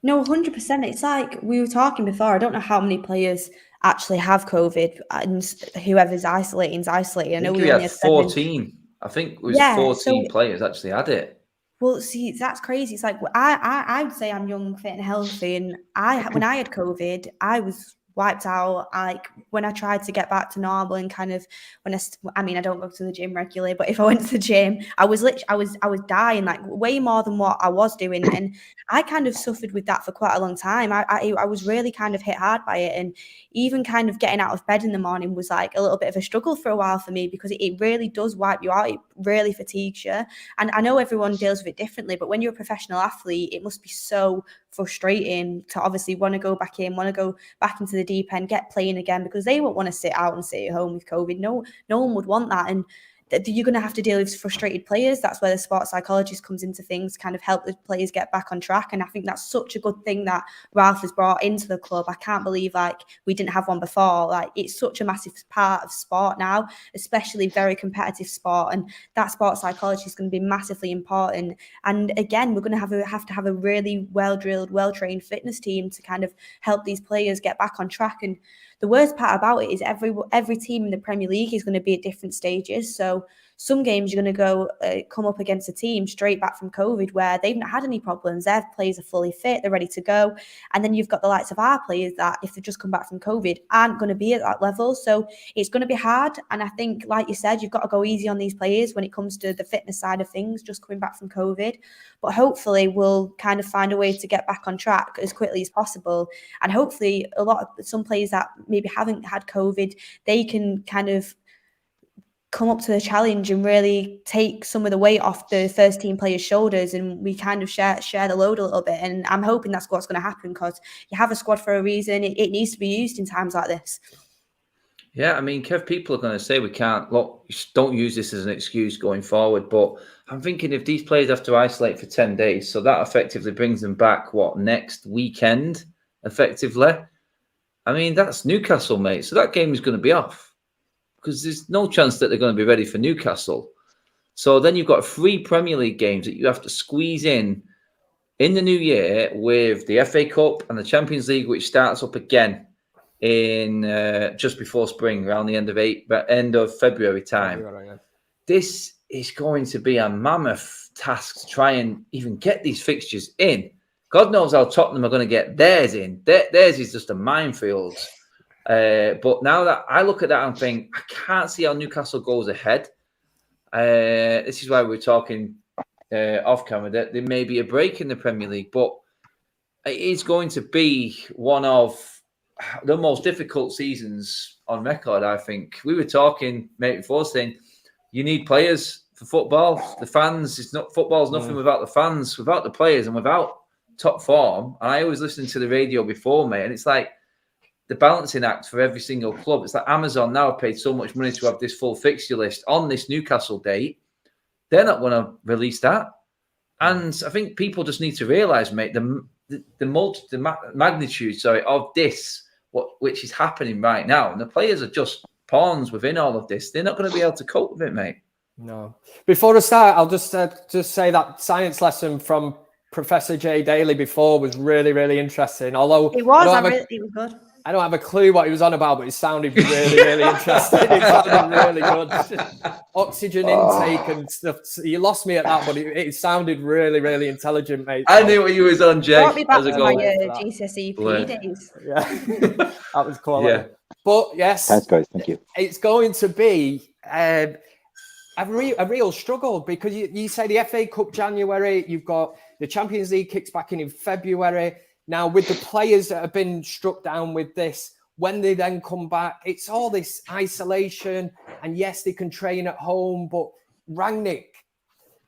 No, 100%. It's like we were talking before. I don't know how many players actually have COVID, and whoever's isolating is isolating. I know we only had 14. I think it was 14 players actually had it. Well, see, that's crazy. It's like I would say I'm young, fit, and healthy, and when I had COVID, I was wiped out. Like when I tried to get back to normal and kind of I don't go to the gym regularly, but if I went to the gym, I was dying, like way more than what I was doing, and I kind of suffered with that for quite a long time. I was really kind of hit hard by it, and even kind of getting out of bed in the morning was like a little bit of a struggle for a while for me, because it really does wipe you out. It really fatigues you, and I know everyone deals with it differently, but when you're a professional athlete, it must be so frustrating to obviously want to go back into the deep end, get playing again, because they won't want to sit out and sit at home with COVID. No one would want that, and you're going to have to deal with frustrated players. That's where the sports psychologist comes into things, kind of help the players get back on track. And I think that's such a good thing that Ralph has brought into the club. I can't believe like we didn't have one before. Like it's such a massive part of sport now, especially very competitive sport. And that sports psychology is going to be massively important. And again, we're going to have to have a really well-drilled, well-trained fitness team to kind of help these players get back on track. And the worst part about it is every team in the Premier League is going to be at different stages. So some games you're going to come up against a team straight back from COVID where they've not had any problems. Their players are fully fit, they're ready to go. And then you've got the likes of our players that, if they've just come back from COVID, aren't going to be at that level. So it's going to be hard. And I think, like you said, you've got to go easy on these players when it comes to the fitness side of things, just coming back from COVID. But hopefully we'll kind of find a way to get back on track as quickly as possible. And hopefully some players that maybe haven't had COVID, they can kind of come up to the challenge and really take some of the weight off the first team players' shoulders, and we kind of share the load a little bit. And I'm hoping that's what's going to happen, because you have a squad for a reason. It needs to be used in times like this. Yeah, I mean, Kev, people are going to say we can't, look, don't use this as an excuse going forward. But I'm thinking if these players have to isolate for 10 days, so that effectively brings them back, next weekend, effectively? I mean, that's Newcastle, mate. So that game is going to be off, because there's no chance that they're going to be ready for Newcastle. So then you've got 3 Premier League games that you have to squeeze in the new year, with the FA Cup and the Champions League, which starts up again in just before spring, around the end of February time. This is going to be a mammoth task to try and even get these fixtures in. God knows how Tottenham are going to get theirs in. Theirs is just a minefield. But now that I look at that and think, I can't see how Newcastle goes ahead. This is why we're talking off camera, that there may be a break in the Premier League, but it is going to be one of the most difficult seasons on record, I think. We were talking, mate, before, saying you need players for football. The fans, football's nothing without the fans, without the players, and without top form. And I always listen to the radio before, mate, and it's like the balancing act for every single club. It's like Amazon now paid so much money to have this full fixture list on this Newcastle date. They're not going to release that. And I think people just need to realise, mate, the magnitude of this, which is happening right now. And the players are just pawns within all of this. They're not going to be able to cope with it, mate. No. Before I start, I'll just say that science lesson from Professor Jay Daly before was really, really interesting. Although it was, it was good. I don't have a clue what he was on about, but it sounded really, really interesting. It sounded really good. Oxygen intake and stuff. You lost me at that, but it sounded really, really intelligent, mate. I knew what you was on, Jay. Brought me back to my GCSE PE days. Yeah, that was quality. Yeah. But yes, thanks, guys. Thank you. It's going to be a real struggle, because you say the FA Cup January, you've got the Champions League kicks back in February. Now, with the players that have been struck down with this, when they then come back, it's all this isolation. And yes, they can train at home, but Rangnick,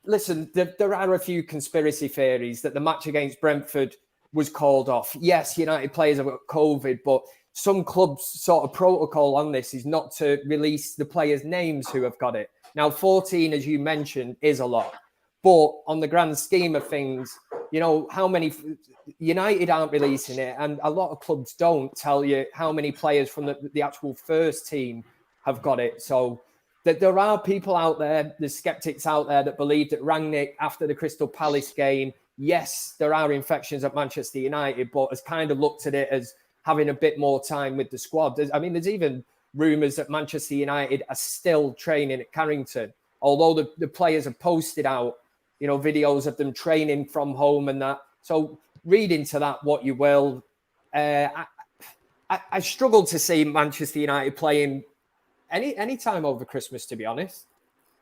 listen, there are a few conspiracy theories that the match against Brentford was called off. Yes, United players have got COVID, but some clubs' sort of protocol on this is not to release the players' names who have got it. Now, 14, as you mentioned, is a lot. But on the grand scheme of things, how many United aren't releasing it, and a lot of clubs don't tell you how many players from the actual first team have got it. So that there are people out there, there's skeptics out there that believe that Rangnick, after the Crystal Palace game, yes, there are infections at Manchester United, but has kind of looked at it as having a bit more time with the squad. There's even rumours that Manchester United are still training at Carrington, although the players have posted out, videos of them training from home and that. So read into that what you will. I struggle to see Manchester United playing any time over Christmas, to be honest.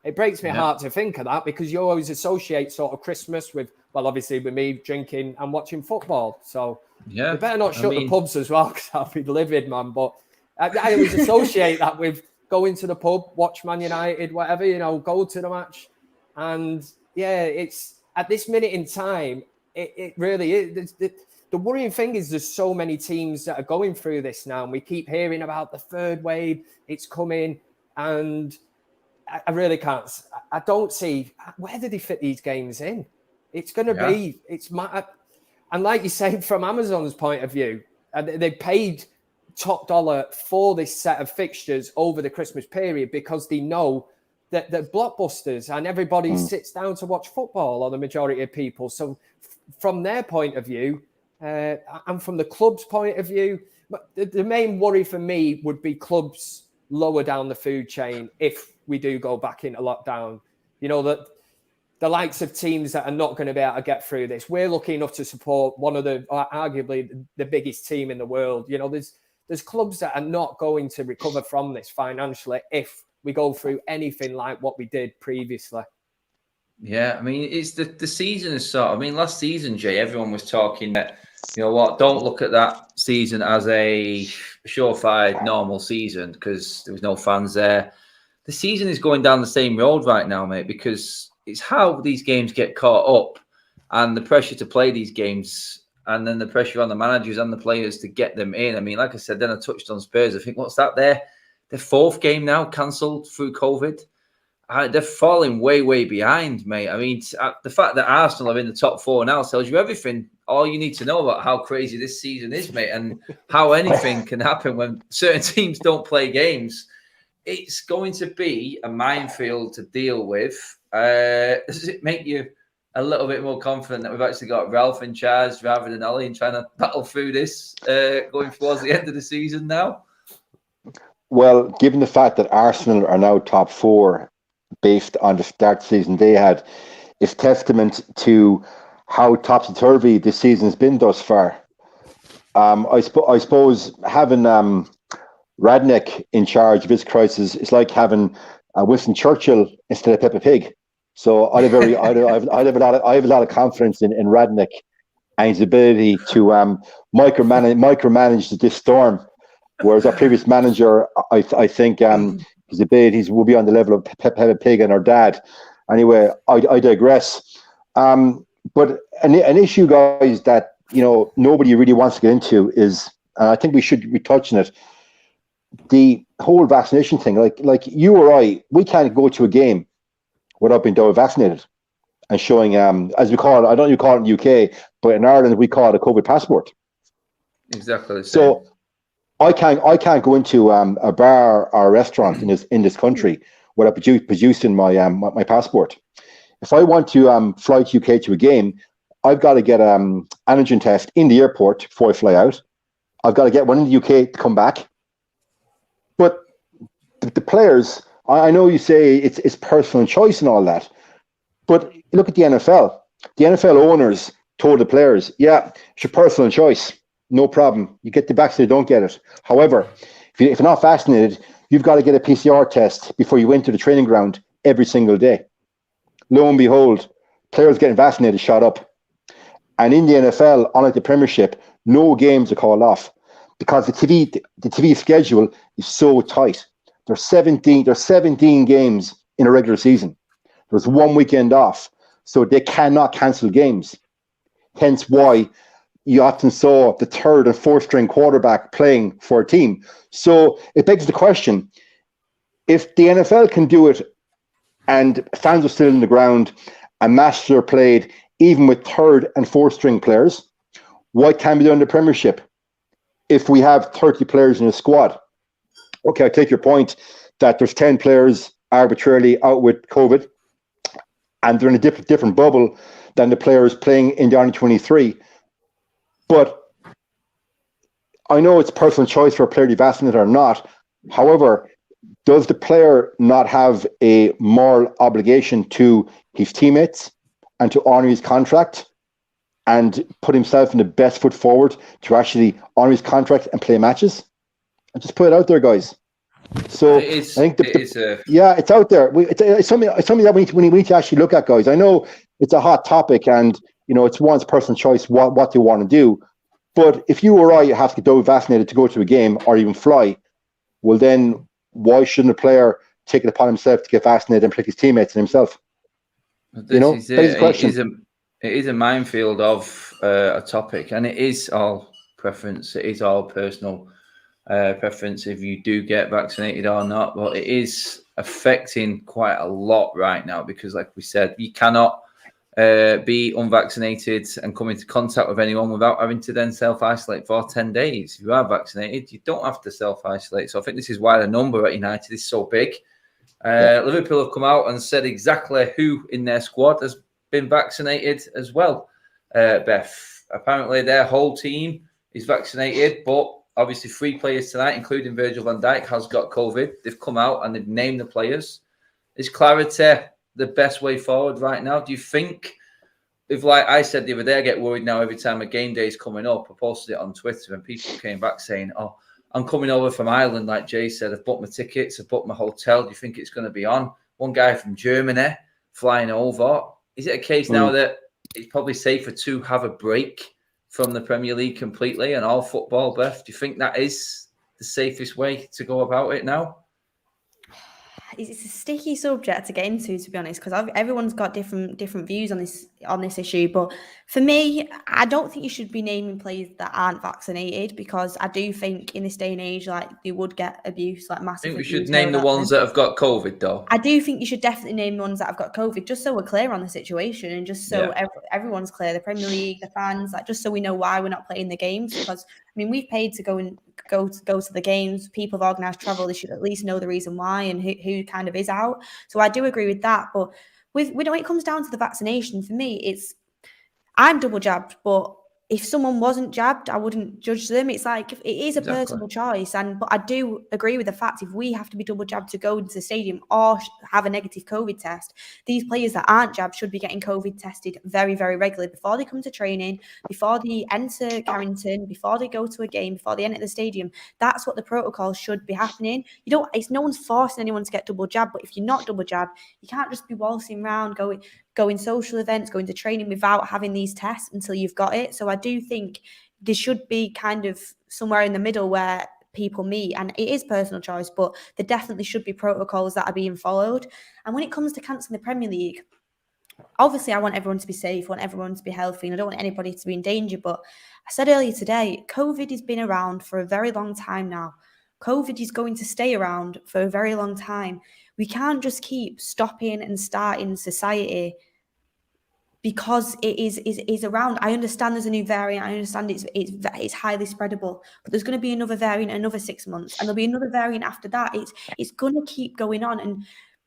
It breaks my heart to think of that, because you always associate sort of Christmas with, well, obviously with me drinking and watching football. So you better not shut the pubs as well, because I'll be livid, man. But I always associate that with going to the pub, watch Man United, whatever, go to the match. And it's at this minute in time, it really is. The worrying thing is there's so many teams that are going through this now, and we keep hearing about the third wave. It's coming, and I really can't. I don't see where do they fit these games in. It's going to be. It's and like you said, from Amazon's point of view, they paid top dollar for this set of fixtures over the Christmas period because they know that the blockbusters and everybody sits down to watch football, or the majority of people. So from their point of view, and from the club's point of view, the main worry for me would be clubs lower down the food chain if we do go back into lockdown. That the likes of teams that are not going to be able to get through this. We're lucky enough to support one of arguably the biggest team in the world. There's clubs that are not going to recover from this financially if we go through anything like what we did previously. Yeah, it's the season is last season, Jay, everyone was talking that, don't look at that season as a surefire normal season because there was no fans there. The season is going down the same road right now, mate, because it's how these games get caught up and the pressure to play these games, and then the pressure on the managers and the players to get them in. Like I said, then I touched on Spurs. I think, what's that there? Their fourth game now cancelled through COVID. They're falling way, way behind, mate. The fact that Arsenal are in the top four now tells you everything. All you need to know about how crazy this season is, mate, and how anything can happen when certain teams don't play games. It's going to be a minefield to deal with. Does it make you a little bit more confident that we've actually got Ralph in charge rather than Ollie and trying to battle through this going towards the end of the season now? Well, given the fact that Arsenal are now top four based on the start season they had, it's testament to how topsy-turvy this season has been thus far. I suppose having Rangnick in charge of this crisis is like having Winston Churchill instead of Peppa Pig. So I have a lot of confidence in Rangnick and his ability to micromanage this storm. Whereas our previous manager, I think his abilities will be on the level of Peppa Pig and her dad. Anyway, I digress. But an issue, guys, that nobody really wants to get into is, and I think we should be touching it, the whole vaccination thing. Like you or I, we can't go to a game without being double vaccinated and showing, as we call it, I don't know if you call it in the UK, but in Ireland we call it a COVID passport. Exactly. So I can't go into a bar or a restaurant in this country without producing my passport. If I want to fly to UK to a game, I've got to get an antigen test in the airport before I fly out. I've got to get one in the UK to come back. But the players, I know you say it's personal choice and all that, but look at the NFL. The NFL owners told the players, yeah, it's your personal choice. No problem. You get the vaccine, don't get it. However, if you're not vaccinated, you've got to get a PCR test before you enter the training ground every single day. Lo and behold, players getting vaccinated shot up. And in the NFL, unlike the Premiership, no games are called off because the TV schedule is so tight. There's 17 games in a regular season. There's one weekend off, so they cannot cancel games. Hence why you often saw the third and fourth string quarterback playing for a team. So it begs the question, if the NFL can do it and fans are still in the ground and matches are played even with third and fourth string players, why can't be done in the Premiership if we have 30 players in a squad? Okay, I take your point that there's 10 players arbitrarily out with COVID and they're in a different bubble than the players playing in the under 23. But I know it's personal choice for a player to be vaccinated or not. However, does the player not have a moral obligation to his teammates and to honour his contract and put himself in the best foot forward to actually honour his contract and play matches? And just put it out there, guys. So I think it's out there. It's something that we need to actually look at, guys. I know it's a hot topic, and it's one's personal choice what they want to do. But if you or I have to get double vaccinated to go to a game or even fly, well then why shouldn't a player take it upon himself to get vaccinated and protect his teammates and himself? This is a question. It is a minefield of a topic, and it is all preference. It is all personal preference if you do get vaccinated or not. But it is affecting quite a lot right now because, like we said, you cannot be unvaccinated and come into contact with anyone without having to then self-isolate for 10 days. If you are vaccinated, you don't have to self-isolate. So I think this is why the number at United is so big. Liverpool have come out and said exactly who in their squad has been vaccinated as well. Beth, apparently their whole team is vaccinated, but obviously 3 players tonight, including Virgil van Dijk, has got COVID. They've come out and they've named the players. Is clarity the best way forward right now? Do you think, if like I said the other day, I get worried now every time a game day is coming up. I posted it on Twitter and people came back saying, oh, I'm coming over from Ireland, like Jay said. I've booked my tickets, I've booked my hotel. Do you think it's going to be on? One guy from Germany flying over. Is it a case now that it's probably safer to have a break from the Premier League completely and all football, Beth? Do you think that is the safest way to go about it now? It's a sticky subject to get into, to be honest, because everyone's got different views on this issue. But for me, I don't think you should be naming players that aren't vaccinated, because I do think in this day and age, like, they would get abuse, like massive. I think we should name the ones that have got COVID, though. I do think you should definitely name the ones that have got COVID, just so we're clear on the situation and just so everyone's clear, the Premier League, the fans, like, just so we know why we're not playing the games. Because I mean, we've paid to go to the games. People have organised travel. They should at least know the reason why and who kind of is out. So I do agree with that. But when it comes down to the vaccination, for me, I'm double jabbed, but if someone wasn't jabbed, I wouldn't judge them. It's like, it is a personal choice. But I do agree with the fact, if we have to be double jabbed to go into the stadium or have a negative COVID test, these players that aren't jabbed should be getting COVID tested very, very regularly before they come to training, before they enter Carrington, before they go to a game, before they enter the stadium. That's what the protocol should be happening. It's no one's forcing anyone to get double jabbed, but if you're not double jabbed, you can't just be waltzing around, going social events, going to training without having these tests until you've got it. So I do think there should be kind of somewhere in the middle where people meet, and it is personal choice, but there definitely should be protocols that are being followed. And when it comes to cancelling the Premier League, obviously I want everyone to be safe, I want everyone to be healthy, and I don't want anybody to be in danger. But I said earlier today, COVID has been around for a very long time now. COVID is going to stay around for a very long time. We can't just keep stopping and starting society because it is around. I understand there's a new variant. I understand it's highly spreadable, but there's going to be another variant in another 6 months, and there'll be another variant after that. It's going to keep going on, and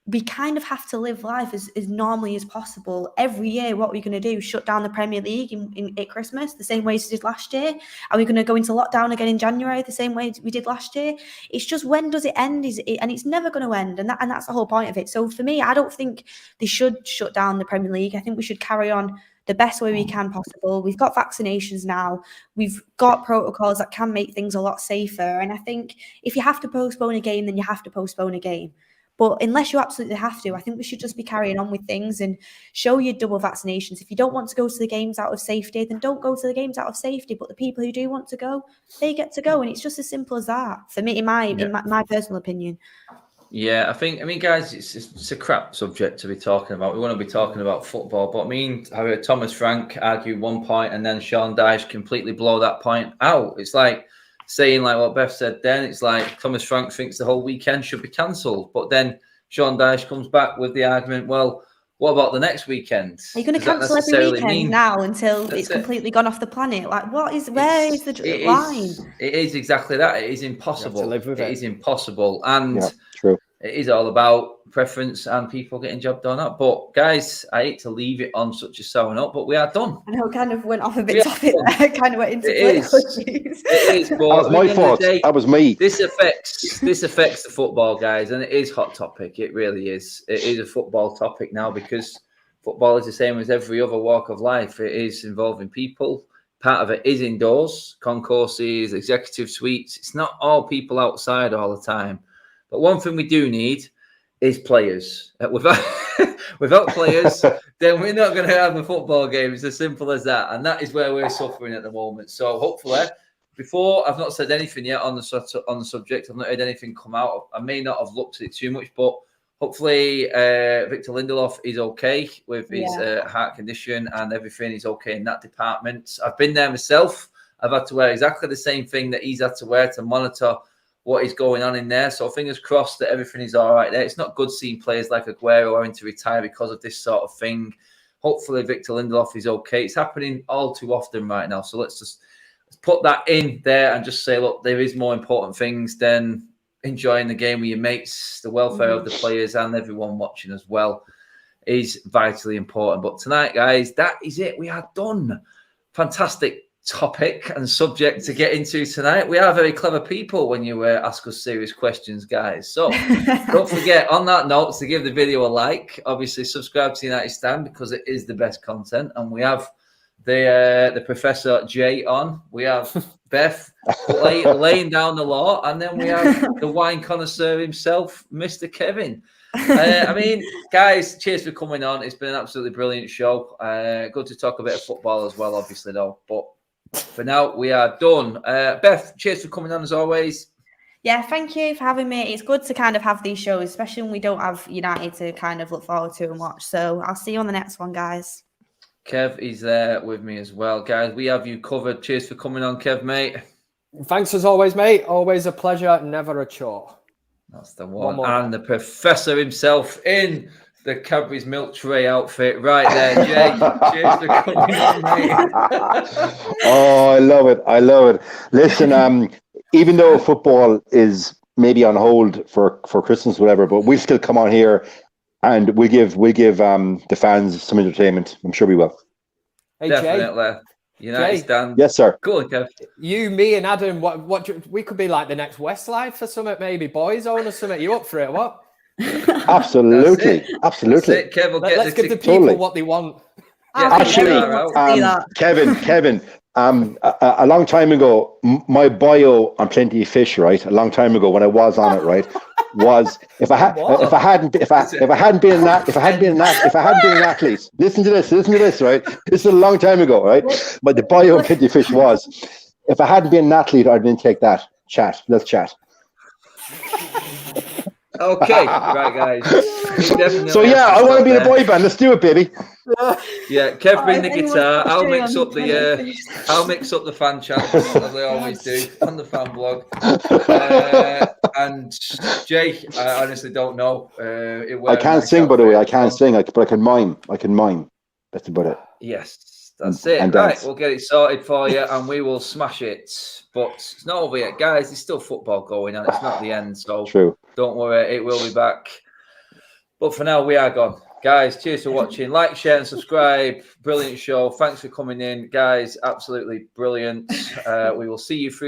we kind of have to live life as normally as possible. Every year, what are we going to do? Shut down the Premier League at Christmas the same way as we did last year? Are we going to go into lockdown again in January the same way we did last year? It's just, when does it end? And it's never going to end, and that's the whole point of it. So for me, I don't think they should shut down the Premier League. I think we should carry on the best way we can possible. We've got vaccinations now. We've got protocols that can make things a lot safer. And I think if you have to postpone a game, then you have to postpone a game. But unless you absolutely have to, I think we should just be carrying on with things and show your double vaccinations. If you don't want to go to the games out of safety, then don't go to the games out of safety. But the people who do want to go, they get to go. And it's just as simple as that, for me, in my personal opinion. Yeah, I mean, guys, it's a crap subject to be talking about. We want to be talking about football, but I mean, I heard Thomas Frank argue one point and then Sean Dyche completely blow that point out. It's like saying, like what Beth said then, it's like Thomas Frank thinks the whole weekend should be cancelled, but then Sean Dyche comes back with the argument, well, what about the next weekend? Are you going to cancel every weekend now until it's completely gone off the planet? Like, where is the line? It is exactly that. It is impossible. Live with it is impossible. And true. It is all about preference and people getting job done up. But guys, I hate to leave it on such a sour note, but we are done. I know it kind of went off a bit topic there. It kind of went into political issues. It is, but that was my fault. That was me. This affects the football, guys, and it is hot topic. It really is. It is a football topic now because football is the same as every other walk of life. It is involving people. Part of it is indoors, concourses, executive suites. It's not all people outside all the time. But one thing we do need is players. Without players, then we're not going to have a football game. It's as simple as that. And that is where we're suffering at the moment. So hopefully, before, I've not said anything yet on the subject. I've not heard anything come out. I may not have looked at it too much, but hopefully Victor Lindelof is okay with his heart condition and everything is okay in that department. I've been there myself. I've had to wear exactly the same thing that he's had to wear to monitor what is going on in there. So fingers crossed that everything is all right there. It's not good seeing players like Aguero having to retire because of this sort of thing. Hopefully Victor Lindelof is okay. It's happening all too often right now. So let's put that in there and just say, look, there is more important things than enjoying the game with your mates. The welfare of the players and everyone watching as well is vitally important. But tonight, guys, that is it. We are done. Fantastic topic and subject to get into tonight. We are very clever people when you ask us serious questions, guys. So don't forget, on that note, to give the video a like. Obviously, subscribe to United Stand because it is the best content. And we have the Professor Jay on. We have Beth laying down the law. And then we have the wine connoisseur himself, Mr. Kevin. I mean, guys, cheers for coming on. It's been an absolutely brilliant show. Good to talk a bit of football as well, obviously, though. But for now, we are done. Beth, cheers for coming on as always. Yeah, thank you for having me. It's good to kind of have these shows, especially when we don't have United to kind of look forward to and watch. So I'll see you on the next one, guys. Kev is there with me as well. Guys, we have you covered. Cheers for coming on, Kev, mate. Thanks as always, mate. Always a pleasure, never a chore. That's the one. And the Professor himself in the Cadbury's milk tray outfit right there, Jay. Cheers for coming on, mate. Oh, I love it. I love it. Listen, even though football is maybe on hold for Christmas, whatever, but we'll still come on here and we'll give the fans some entertainment. I'm sure we will. Hey, definitely. Jay. United Stand. Yes, sir. Go on, Kev. You, me, and Adam. What? We could be like the next Westlife or something, maybe Boyzone or something. You up for it? What? Absolutely, absolutely. That's it, Kev. Let's give the people what they want. Actually, Kevin. A long time ago, my bio on Plenty of Fish, right? A long time ago, when I was on it, right, was if I hadn't been an athlete. Listen to this, right? This is a long time ago, right? But the bio on Plenty of Fish was, if I hadn't been an athlete, I didn't take that chat. Let's chat. Okay, right, guys. So yeah, I want to be in a boy band. Let's do it, baby. Yeah, Kev, bring the guitar. I'll mix up the fan chants as I always do on the fan blog. And Jay, I honestly don't know. I can't sing, by the way. I can't sing, but I can mime. That's about it. Yes, that's it. And right, we'll get it sorted for you, and we will smash it. But it's not over yet, guys. There's still football going on. It's not the end, so true. Don't worry, it will be back. But for now, we are gone. Guys, cheers for watching. Like, share, and subscribe. Brilliant show. Thanks for coming in, guys. Absolutely brilliant. We will see you through